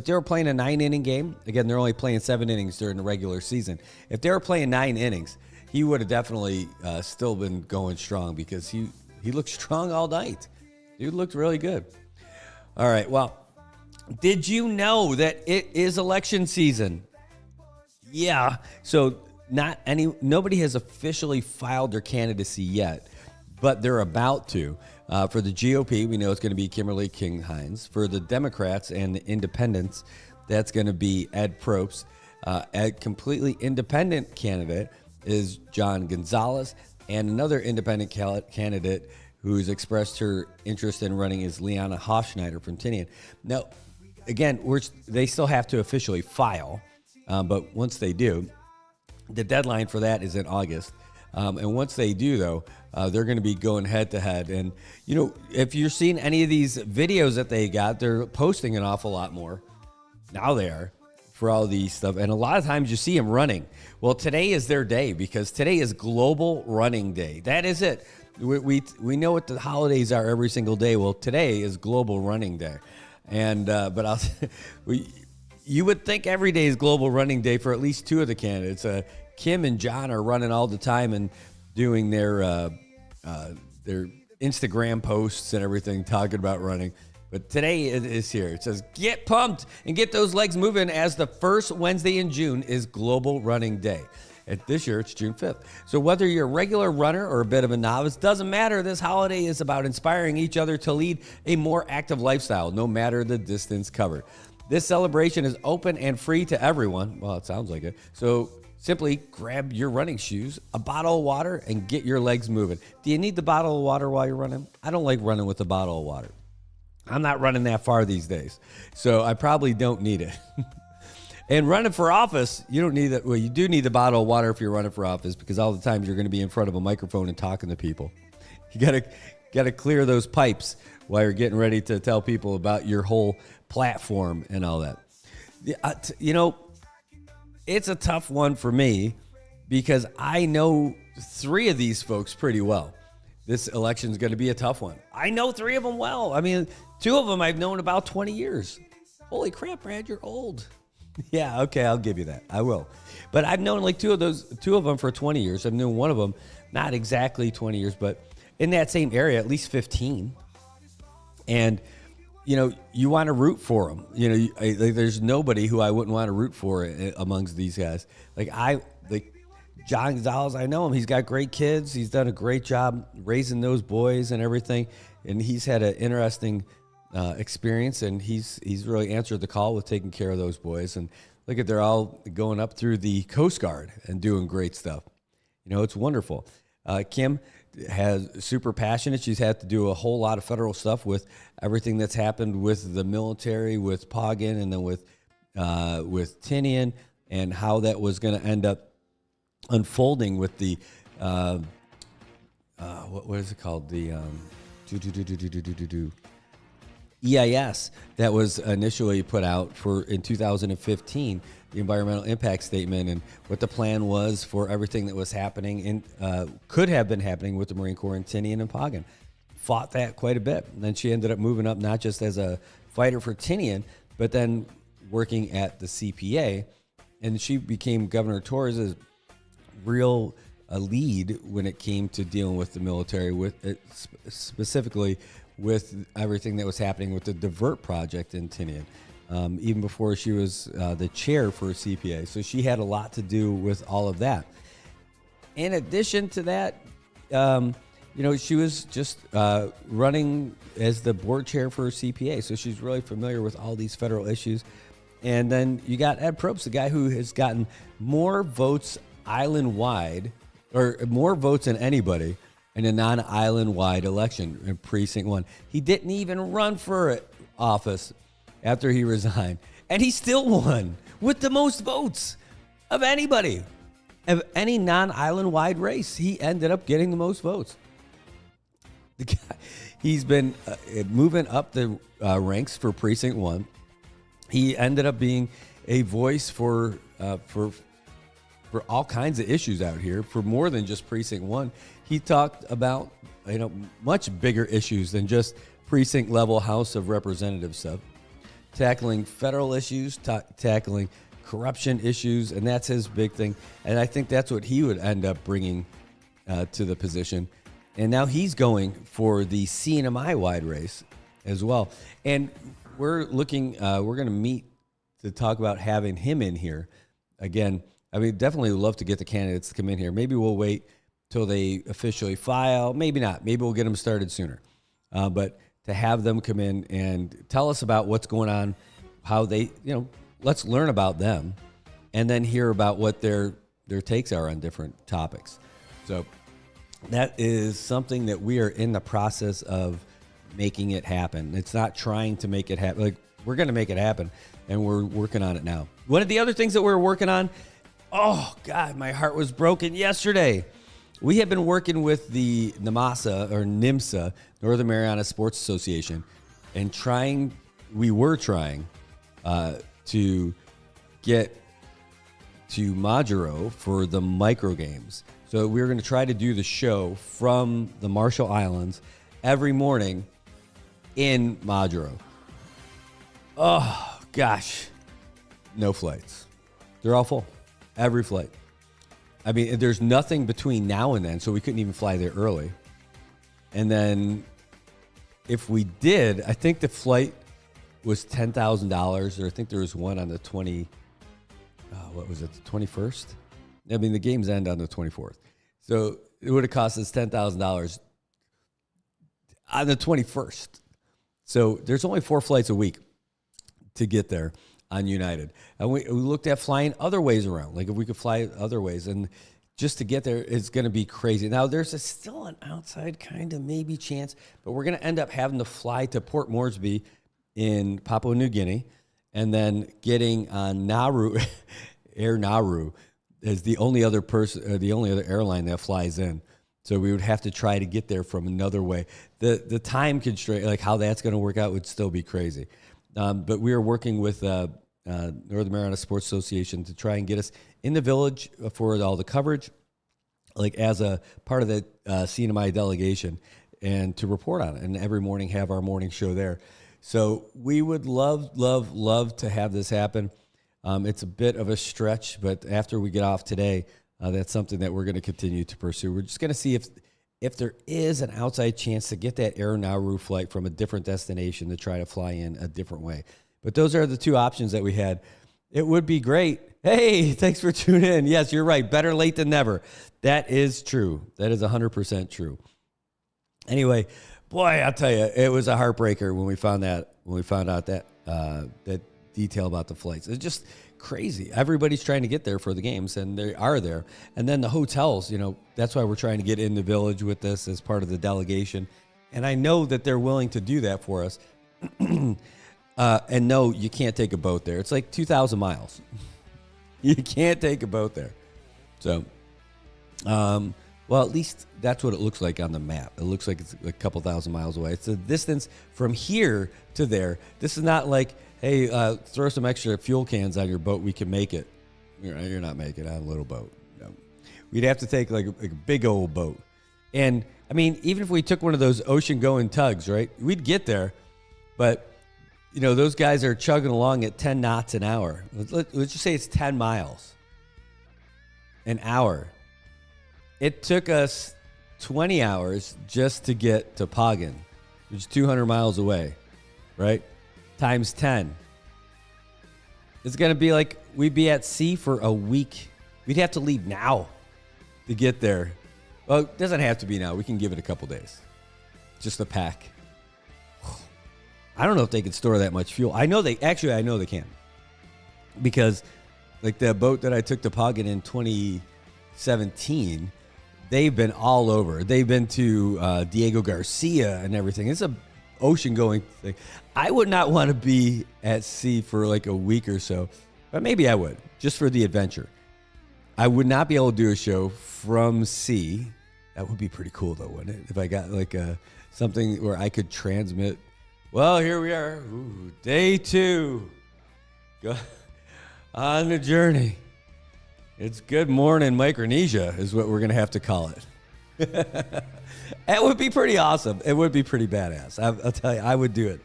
they were playing a 9-inning game, again, they're only playing 7 innings during the regular season. If they were playing 9 innings, he would have definitely still been going strong, because he looked strong all night. Dude looked really good. All right, well, did you know that it is election season? Yeah, so nobody has officially filed their candidacy yet, but they're about to. For the GOP, we know it's going to be Kimberly King-Hines. For the Democrats and the Independents, that's going to be Ed Probst. A completely independent candidate is John Gonzalez, and another independent candidate who's expressed her interest in running is Liana Hofschneider from Tinian. Now, again, they still have to officially file, but once they do, the deadline for that is in August. And once they do, though, they're going to be going head-to-head. And, you know, if you're seeing any of these videos that they got, they're posting an awful lot more. Now they are, for all these stuff. And a lot of times you see them running. Well, today is their day, because today is Global Running Day. That is it. We know what the holidays are every single day. Well, today is Global Running Day. And but you would think every day is Global Running Day for at least 2 of the candidates. Kim and John are running all the time and doing their Instagram posts and everything, talking about running. But today it is here. It says, get pumped and get those legs moving, as the first Wednesday in June is Global Running Day. And this year, it's June 5th. So whether you're a regular runner or a bit of a novice, doesn't matter. This holiday is about inspiring each other to lead a more active lifestyle, no matter the distance covered. This celebration is open and free to everyone. Well, it sounds like it. So simply grab your running shoes, a bottle of water, and get your legs moving. Do you need the bottle of water while you're running? I don't like running with a bottle of water. I'm not running that far these days, so I probably don't need it. And running for office, you don't need that. Well, you do need the bottle of water if you're running for office, because all the times you're going to be in front of a microphone and talking to people. You gotta clear those pipes while you're getting ready to tell people about your whole platform and all that. You know, it's a tough one for me, because I know 3 of these folks pretty well. This election is going to be a tough one. I know 3 of them well. I mean, 2 of them I've known about 20 years. Holy crap, Brad, you're old. Yeah, okay, I'll give you that. I will. But I've known like two of them for 20 years. I've known one of them, not exactly 20 years, but in that same area, at least 15. And, you know, you want to root for them. You know, there's nobody who I wouldn't want to root for amongst these guys. Like John Gonzalez, I know him. He's got great kids. He's done a great job raising those boys and everything. And he's had an interesting experience, and he's really answered the call with taking care of those boys. And look at, they're all going up through the Coast Guard and doing great stuff. You know, it's wonderful. Kim has super passionate. She's had to do a whole lot of federal stuff with everything that's happened with the military, with Pagan, and then with Tinian, and how that was going to end up unfolding with the what is it called, the EIS that was initially put out in 2015, the environmental impact statement, and what the plan was for everything that was happening and could have been happening with the Marine Corps and Tinian and Pagan. Fought that quite a bit. And then she ended up moving up not just as a fighter for Tinian, but then working at the CPA, and she became Governor Torres' real lead when it came to dealing with the military, with it, specifically with everything that was happening with the Divert project in Tinian, even before she was the chair for CPA. So she had a lot to do with all of that. In addition to that, you know, she was just running as the board chair for CPA. So she's really familiar with all these federal issues. And then you got Ed Probst, the guy who has gotten more votes island-wide, or more votes than anybody in a non-island-wide election in Precinct 1. He didn't even run for office after he resigned, and he still won with the most votes of anybody. Of any non-island-wide race, he ended up getting the most votes. The guy, he's been moving up the ranks for Precinct 1. He ended up being a voice for all kinds of issues out here, for more than just Precinct 1. He talked about, you know, much bigger issues than just precinct level House of Representatives stuff, tackling federal issues, tackling corruption issues, and that's his big thing. And I think that's what he would end up bringing to the position. And now he's going for the CNMI wide race as well. And we're looking, we're going to meet to talk about having him in here again. I mean, definitely would love to get the candidates to come in here. Maybe we'll wait till they officially file. Maybe not. Maybe we'll get them started sooner. But to have them come in and tell us about what's going on, how they, you know, let's learn about them, and then hear about what their takes are on different topics. So that is something that we are in the process of making it happen. It's not trying to make it happen. Like, we're going to make it happen, and we're working on it now. One of the other things that we're working on, oh, God, my heart was broken yesterday. We have been working with the NMSA, Northern Marianas Sports Association, and we were trying to get to Majuro for the micro games. So we were going to try to do the show from the Marshall Islands every morning in Majuro. Oh, gosh. No flights. They're all full. Every flight. I mean, there's nothing between now and then, so we couldn't even fly there early. And then if we did, I think the flight was $10,000, or I think there was one on the 21st? I mean, the games end on the 24th. So it would have cost us $10,000 on the 21st. So there's only 4 flights a week to get there on United. And we looked at flying other ways around, like if we could fly other ways. And just to get there is going to be crazy. Now, there's still an outside kind of maybe chance, but we're going to end up having to fly to Port Moresby in Papua New Guinea, and then getting on Nauru, Air Nauru, is the only other airline that flies in. So we would have to try to get there from another way. The time constraint, like how that's going to work out, would still be crazy. But we are working with Northern Marianas Sports Association to try and get us in the village for all the coverage, like as a part of the CNMI delegation, and to report on it. And every morning have our morning show there. So we would love to have this happen. It's a bit of a stretch, but after we get off today, that's something that we're going to continue to pursue. We're just going to see if there is an outside chance to get that Air Nauru flight from a different destination to try to fly in a different way. But those are the two options that we had. It would be great. Hey, thanks for tuning in. Yes, you're right. Better late than never. That is true. That is 100% true. Anyway, boy, I'll tell you, it was a heartbreaker when we found out that that detail about the flights. It's just crazy. Everybody's trying to get there for the games, and they are there. And then the hotels, that's why we're trying to get in the village with this as part of the delegation. And I know that they're willing to do that for us. And no, you can't take a boat there. It's like 2,000 miles. You can't take a boat there. So, well, at least that's what it looks like on the map. It looks like it's a couple thousand miles away. It's the distance from here to there. This is not like, hey, throw some extra fuel cans on your boat. We can make it. You're not making it on a little boat. No. We'd have to take like a big old boat. And, I mean, even if we took one of those ocean-going tugs, right, we'd get there. But, those guys are chugging along at 10 knots an hour. Let's just say it's 10 miles an hour. It took us 20 hours just to get to Pagan, which is 200 miles away, right? Times 10. It's going to be like we'd be at sea for a week. We'd have to leave now to get there. Well, it doesn't have to be now. We can give it a couple days. Just a pack. I don't know if they can store that much fuel. I know they can. Because like the boat that I took to Pagan in 2017, they've been all over. They've been to Diego Garcia and everything. It's a ocean-going thing. I would not want to be at sea for like a week or so, but maybe I would, just for the adventure. I would not be able to do a show from sea. That would be pretty cool, though, wouldn't it? If I got like something where I could transmit. Well, here we are. Ooh, day 2. Go on the journey. It's Good Morning Micronesia is what we're going to have to call it. It would be pretty awesome. It would be pretty badass. I'll tell you, I would do it.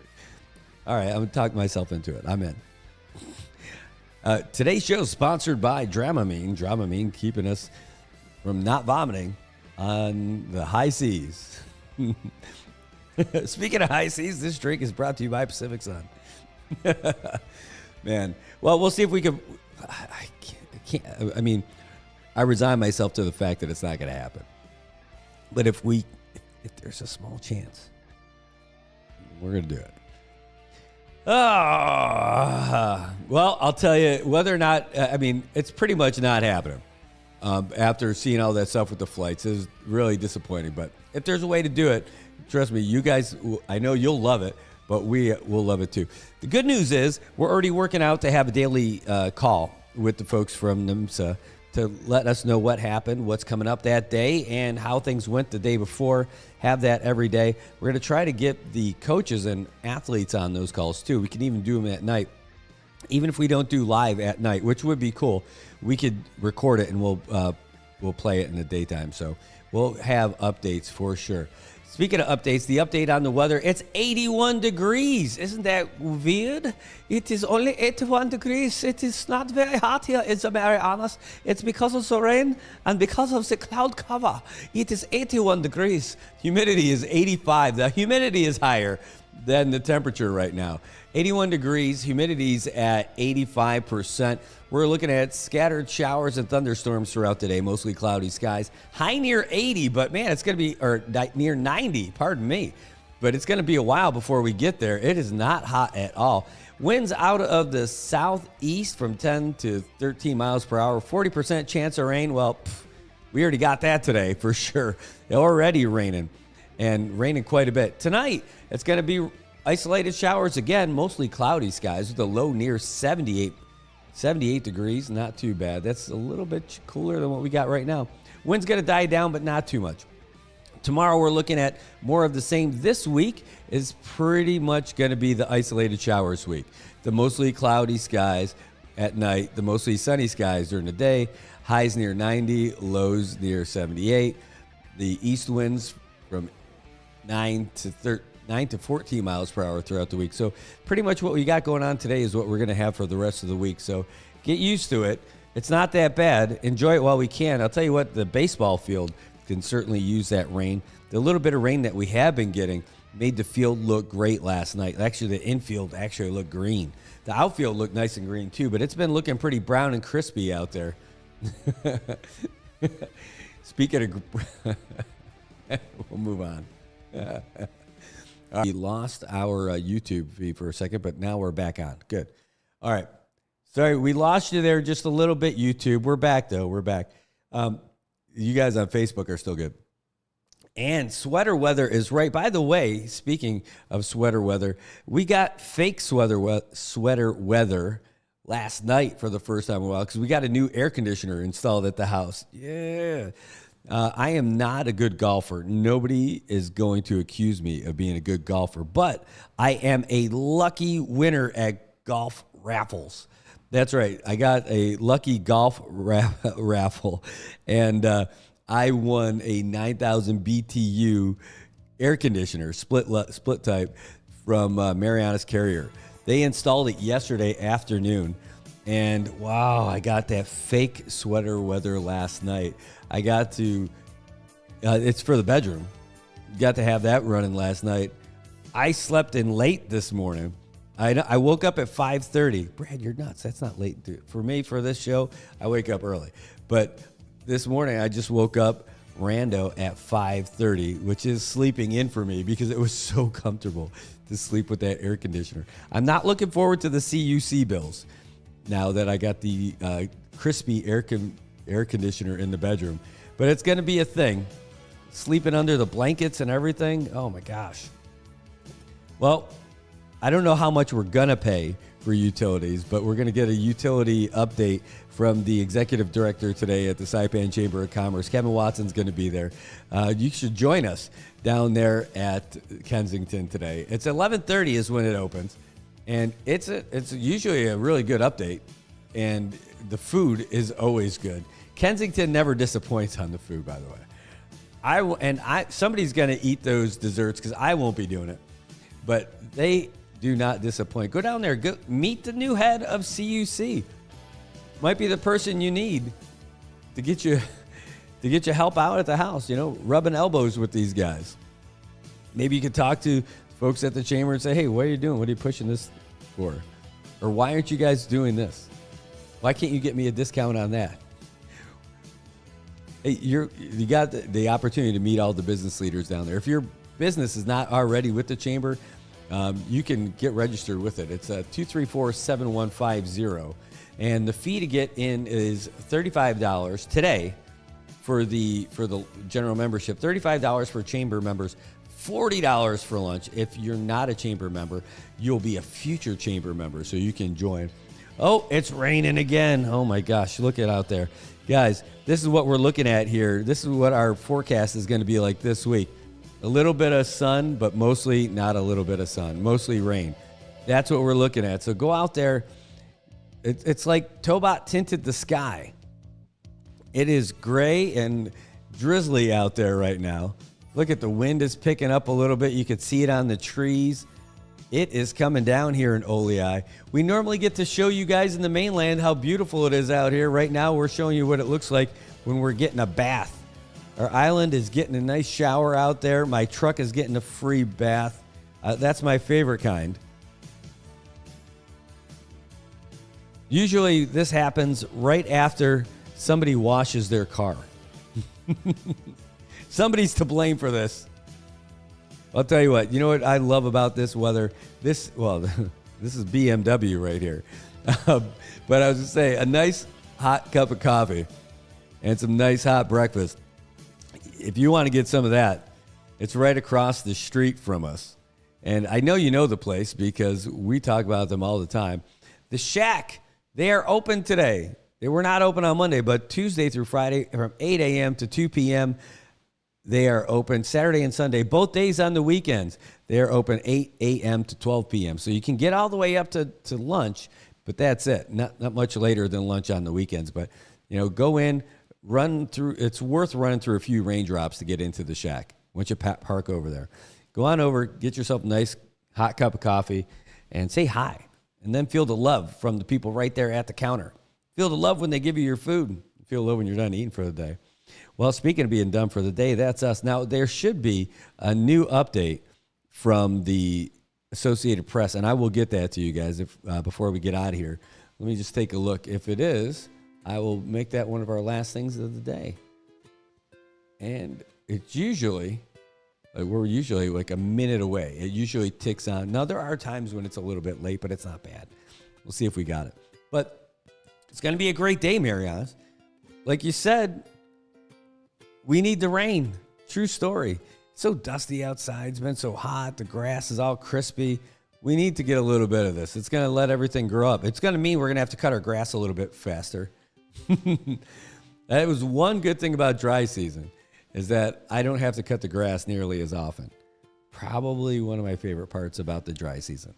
All right, I'm going to talk myself into it. I'm in. Today's show is sponsored by Dramamine. Dramamine keeping us from not vomiting on the high seas. Speaking of high seas, this drink is brought to you by Pacific Sun. Man, well, we'll see if we can. I can't. I mean, I resign myself to the fact that it's not going to happen. But if there's a small chance, we're going to do it. Well, I'll tell you, whether or not, it's pretty much not happening. After seeing all that stuff with the flights, is really disappointing. But if there's a way to do it, trust me, you guys, I know you'll love it, but we will love it too. The good news is we're already working out to have a daily call with the folks from NMSA to let us know what happened, what's coming up that day, and how things went the day before. Have that every day. We're going to try to get the coaches and athletes on those calls too. We can even do them at night. Even if we don't do live at night, which would be cool, we could record it and we'll play it in the daytime. So we'll have updates for sure. Speaking of updates, the update on the weather, it's 81 degrees. Isn't that weird? It is only 81 degrees. It is not very hot here in the Marianas. It's because of the rain and because of the cloud cover. It is 81 degrees. Humidity is 85. The humidity is higher than the temperature right now. 81 degrees, humidity's at 85%. We're looking at scattered showers and thunderstorms throughout today, mostly cloudy skies. High near 80, but man, it's going to be, or near 90, pardon me. But it's going to be a while before we get there. It is not hot at all. Winds out of the southeast from 10 to 13 miles per hour. 40% chance of rain. Well, we already got that today for sure. Already raining, and raining quite a bit. Tonight, it's going to be isolated showers again, mostly cloudy skies with a low near 78 degrees. Not too bad. That's a little bit cooler than what we got right now. Wind's going to die down, but not too much. Tomorrow we're looking at more of the same. This week is pretty much going to be the isolated showers week. The mostly cloudy skies at night, the mostly sunny skies during the day, highs near 90, lows near 78. The east winds from 9 to 9 to 14 miles per hour throughout the week. So pretty much what we got going on today is what we're going to have for the rest of the week. So get used to it. It's not that bad. Enjoy it while we can. I'll tell you what, the baseball field can certainly use that rain. The little bit of rain that we have been getting made the field look great last night. Actually, the infield actually looked green. The outfield looked nice and green too, but it's been looking pretty brown and crispy out there. Speaking of, we'll move on. We lost our YouTube feed for a second, but now we're back on. Good. All right. Sorry, we lost you there just a little bit, YouTube. We're back, though. We're back. You guys on Facebook are still good. And sweater weather is right. By the way, speaking of sweater weather, we got fake sweater weather last night for the first time in a while because we got a new air conditioner installed at the house. Yeah. I am not a good golfer. Nobody is going to accuse me of being a good golfer, but I am a lucky winner at golf raffles. That's right. I got a lucky golf raffle, and I won a 9,000 BTU air conditioner, split type, from Marianas Carrier. They installed it yesterday afternoon, and wow, I got that fake sweater weather last night. I got to, it's for the bedroom. Got to have that running last night. I slept in late this morning. I woke up at 5:30. Brad, you're nuts. That's not late. Dude. For me, for this show, I wake up early. But this morning, I just woke up rando at 5:30, which is sleeping in for me because it was so comfortable to sleep with that air conditioner. I'm not looking forward to the CUC bills now that I got the crispy air conditioner in the bedroom. But it's going to be a thing. Sleeping under the blankets and everything. Oh, my gosh. Well, I don't know how much we're going to pay for utilities, but we're going to get a utility update from the executive director today at the Saipan Chamber of Commerce. Kevin Watson's going to be there. You should join us down there at Kensington today. It's 11:30 is when it opens, and it's usually a really good update, and the food is always good. Kensington never disappoints on the food, by the way. Somebody's going to eat those desserts because I won't be doing it, but they do not disappoint. Go down there. Go meet the new head of CUC. Might be the person you need to get you help out at the house. You know, rubbing elbows with these guys. Maybe you could talk to folks at the chamber and say, "Hey, what are you doing? What are you pushing this for? Or why aren't you guys doing this? Why can't you get me a discount on that?" Hey, you got the opportunity to meet all the business leaders down there. If your business is not already with the chamber, you can get registered with it. It's 234-7150. And the fee to get in is $35 today for the general membership, $35 for chamber members, $40 for lunch. If you're not a chamber member, you'll be a future chamber member, so you can join. Oh, it's raining again. Oh my gosh, look at out there. Guys, this is what we're looking at here. This is what our forecast is going to be like this week. A little bit of sun, but mostly not a little bit of sun, mostly rain. That's what we're looking at. So go out there. It's like Tobot tinted the sky. It is gray and drizzly out there right now. Look at the wind is picking up a little bit. You can see it on the trees. It is coming down here in Oleai. We normally get to show you guys in the mainland how beautiful it is out here. Right now, we're showing you what it looks like when we're getting a bath. Our island is getting a nice shower out there. My truck is getting a free bath. That's my favorite kind. Usually this happens right after somebody washes their car. Somebody's to blame for this. I'll tell you what. You know what I love about this weather? This is BMW right here. But I was going to say, a nice hot cup of coffee and some nice hot breakfast. If you want to get some of that, it's right across the street from us. And I know you know the place because we talk about them all the time. The Shack, they are open today. They were not open on Monday, but Tuesday through Friday from 8 a.m. to 2 p.m., they are open. Saturday and Sunday, both days on the weekends, they are open 8 a.m. to 12 p.m. So you can get all the way up to lunch, but that's it. Not much later than lunch on the weekends. But, you know, go in, run through. It's worth running through a few raindrops to get into the Shack once you park over there. Go on over, get yourself a nice hot cup of coffee, and say hi. And then feel the love from the people right there at the counter. Feel the love when they give you your food. Feel the love when you're done eating for the day. Well, speaking of being done for the day, that's us. Now, there should be a new update from the Associated Press, and I will get that to you guys before we get out of here. Let me just take a look. If it is, I will make that one of our last things of the day. And it's usually, we're usually like a minute away. It usually ticks on. Now, there are times when it's a little bit late, but it's not bad. We'll see if we got it. But it's going to be a great day, Marianas. Like you said, we need the rain. True story. It's so dusty outside. It's been so hot. The grass is all crispy. We need to get a little bit of this. It's going to let everything grow up. It's going to mean we're going to have to cut our grass a little bit faster. That was one good thing about dry season, is that I don't have to cut the grass nearly as often. Probably one of my favorite parts about the dry season.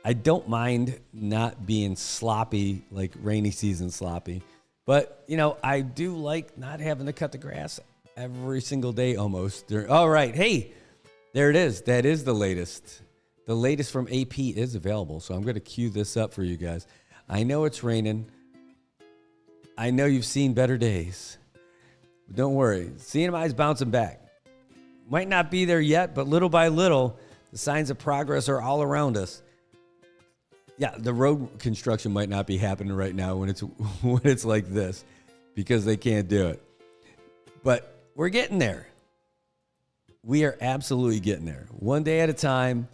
I don't mind not being sloppy, like rainy season sloppy. But, you know, I do like not having to cut the grass every single day almost. All right. Hey, there it is. That is the latest. The latest from AP is available. So I'm going to cue this up for you guys. I know it's raining. I know you've seen better days. But don't worry. CNMI is bouncing back. Might not be there yet, but little by little, the signs of progress are all around us. Yeah, the road construction might not be happening right now when it's like this, because they can't do it. But we're getting there. We are absolutely getting there. One day at a time,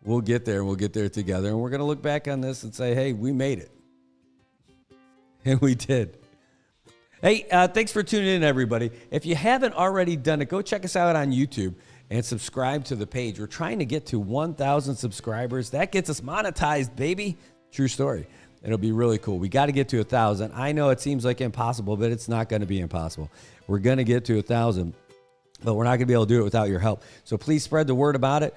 we'll get there, and we'll get there together. And we're going to look back on this and say, hey, we made it. And we did. Hey, thanks for tuning in, everybody. If you haven't already done it, go check us out on YouTube and subscribe to the page. We're trying to get to 1,000 subscribers. That gets us monetized, baby. True story. It'll be really cool. We got to get to 1,000. I know it seems like impossible, but it's not going to be impossible. We're going to get to 1,000, but we're not going to be able to do it without your help. So please spread the word about it.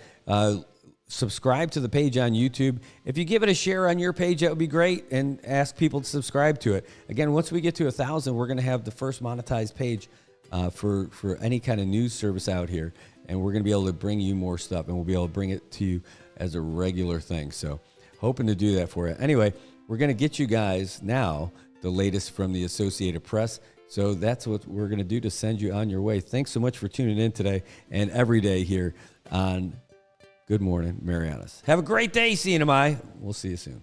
Subscribe to the page on YouTube. If you give it a share on your page, that would be great, and ask people to subscribe to it. Again, once we get to 1,000, we're going to have the first monetized page for any kind of news service out here. And we're going to be able to bring you more stuff, and we'll be able to bring it to you as a regular thing. So hoping to do that for you. Anyway, we're going to get you guys now the latest from the Associated Press. So that's what we're going to do to send you on your way. Thanks so much for tuning in today and every day here on Good Morning Marianas. Have a great day, CNMI. We'll see you soon.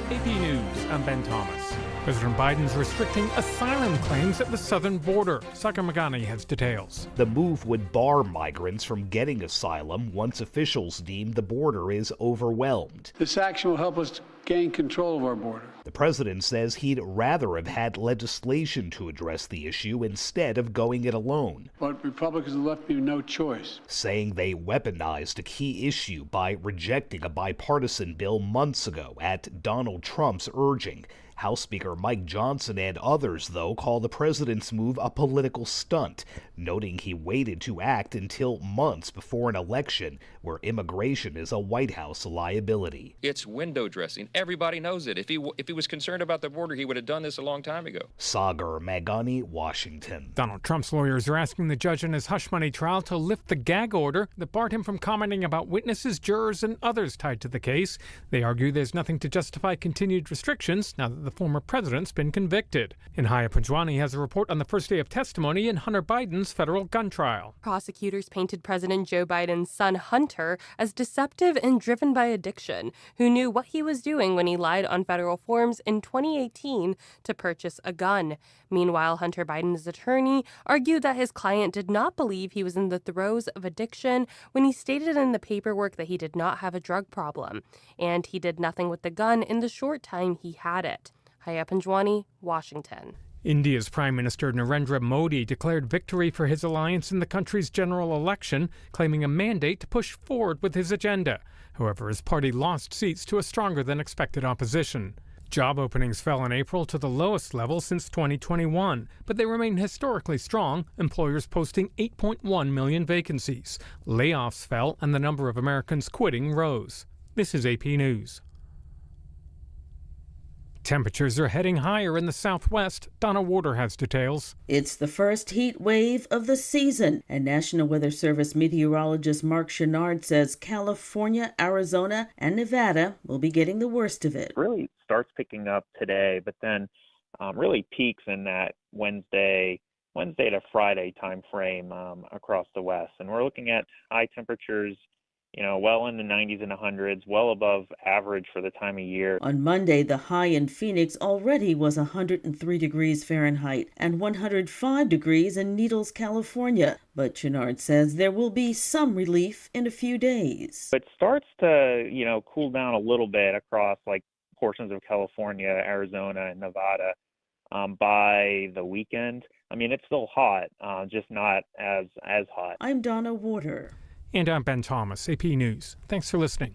AP News, I'm Ben Thomas. President Biden's restricting asylum claims at the southern border. Saka Magani has details. The move would bar migrants from getting asylum once officials deem the border is overwhelmed. This action will help us gain control of our border. The president says he'd rather have had legislation to address the issue instead of going it alone. But Republicans have left me no choice. Saying they weaponized a key issue by rejecting a bipartisan bill months ago at Donald Trump's urging. House Speaker Mike Johnson and others, though, call the president's move a political stunt, noting he waited to act until months before an election where immigration is a White House liability. It's window dressing. Everybody knows it. If he was concerned about the border, he would have done this a long time ago. Sagar Magani, Washington. Donald Trump's lawyers are asking the judge in his hush money trial to lift the gag order that barred him from commenting about witnesses, jurors, and others tied to the case. They argue there's nothing to justify continued restrictions now that the former president's been convicted. Inhaya Panjwani has a report on the first day of testimony in Hunter Biden's federal gun trial. Prosecutors painted President Joe Biden's son Hunter as deceptive and driven by addiction, who knew what he was doing when he lied on federal forms in 2018 to purchase a gun. Meanwhile, Hunter Biden's attorney argued that his client did not believe he was in the throes of addiction when he stated in the paperwork that he did not have a drug problem, and he did nothing with the gun in the short time he had it. Haya Panjwani, Washington. India's Prime Minister Narendra Modi declared victory for his alliance in the country's general election, claiming a mandate to push forward with his agenda. However, his party lost seats to a stronger than expected opposition. Job openings fell in April to the lowest level since 2021, but they remain historically strong, employers posting 8.1 million vacancies. Layoffs fell and the number of Americans quitting rose. This is AP News. Temperatures are heading higher in the southwest. Donna Warder has details. It's the first heat wave of the season, and National Weather Service meteorologist Mark Chenard says California, Arizona, and Nevada will be getting the worst of it. It really starts picking up today, but then really peaks in that Wednesday to Friday time frame across the west. And we're looking at high temperatures, well in the 90s and 100s, well above average for the time of year. On Monday, the high in Phoenix already was 103 degrees Fahrenheit and 105 degrees in Needles, California. But Chenard says there will be some relief in a few days. It starts to, cool down a little bit across like portions of California, Arizona, and Nevada by the weekend. I mean, it's still hot, just not as hot. I'm Donna Warder. And I'm Ben Thomas, AP News. Thanks for listening.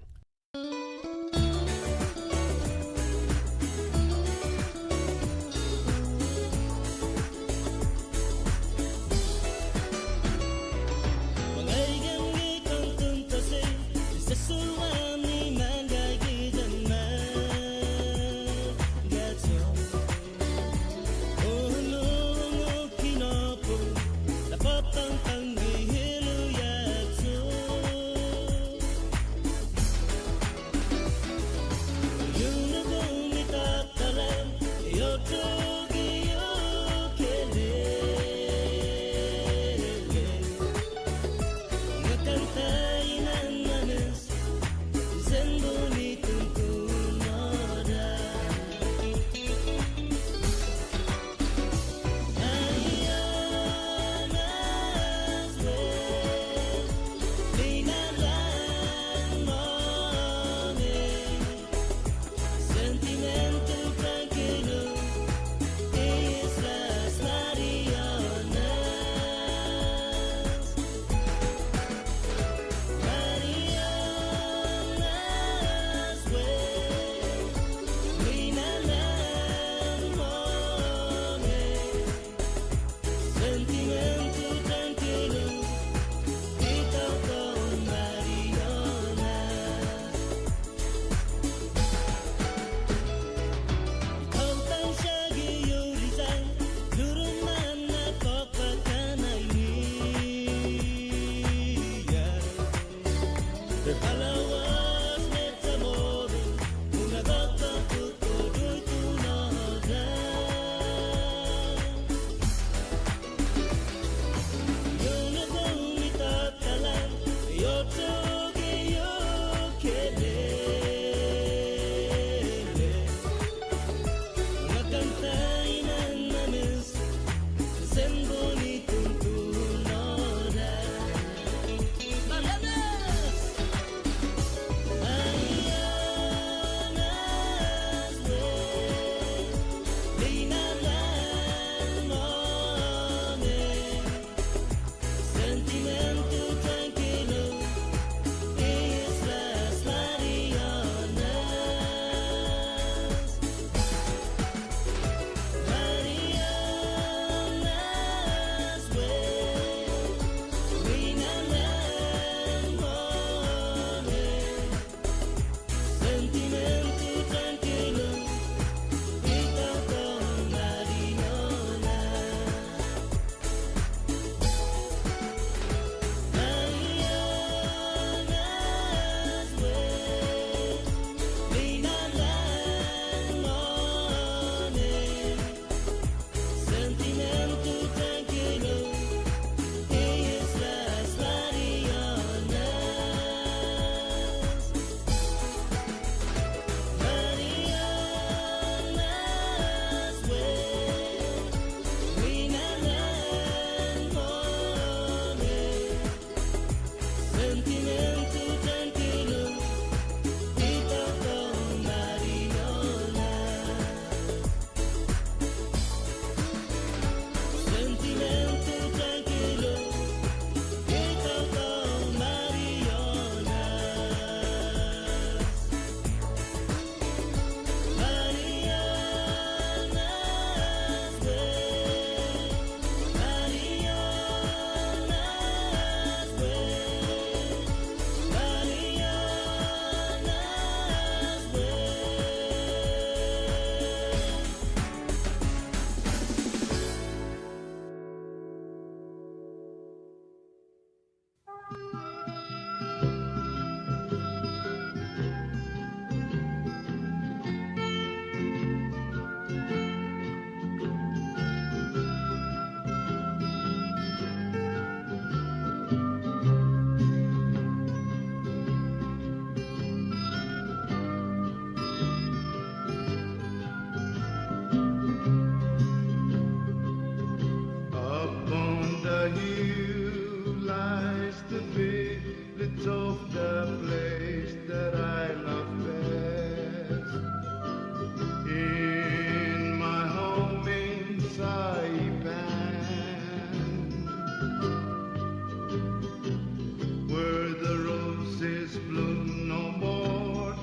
bloom no more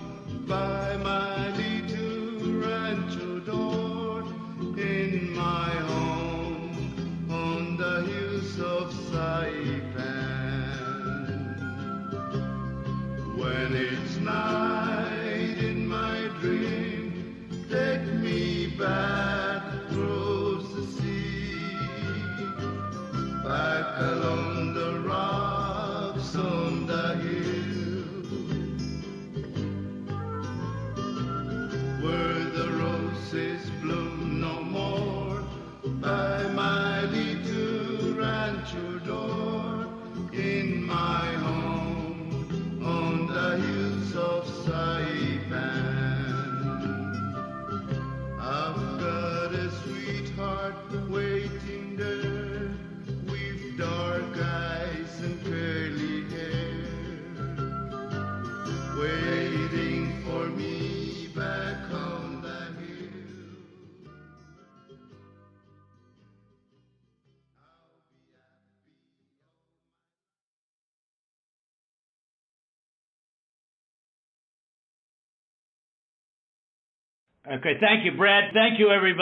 by my little rancho door, in my home on the hills of Saipan. When it's night in my dream, take me back across the sea, back along the rocks on the hill, where the roses bloom no more by my little rancho door, in my home on the hills of Saipan. I've got a sweetheart waiting there with dark eyes and curly hair, waiting for me back on the hill. Okay, thank you, Brad. Thank you, everybody.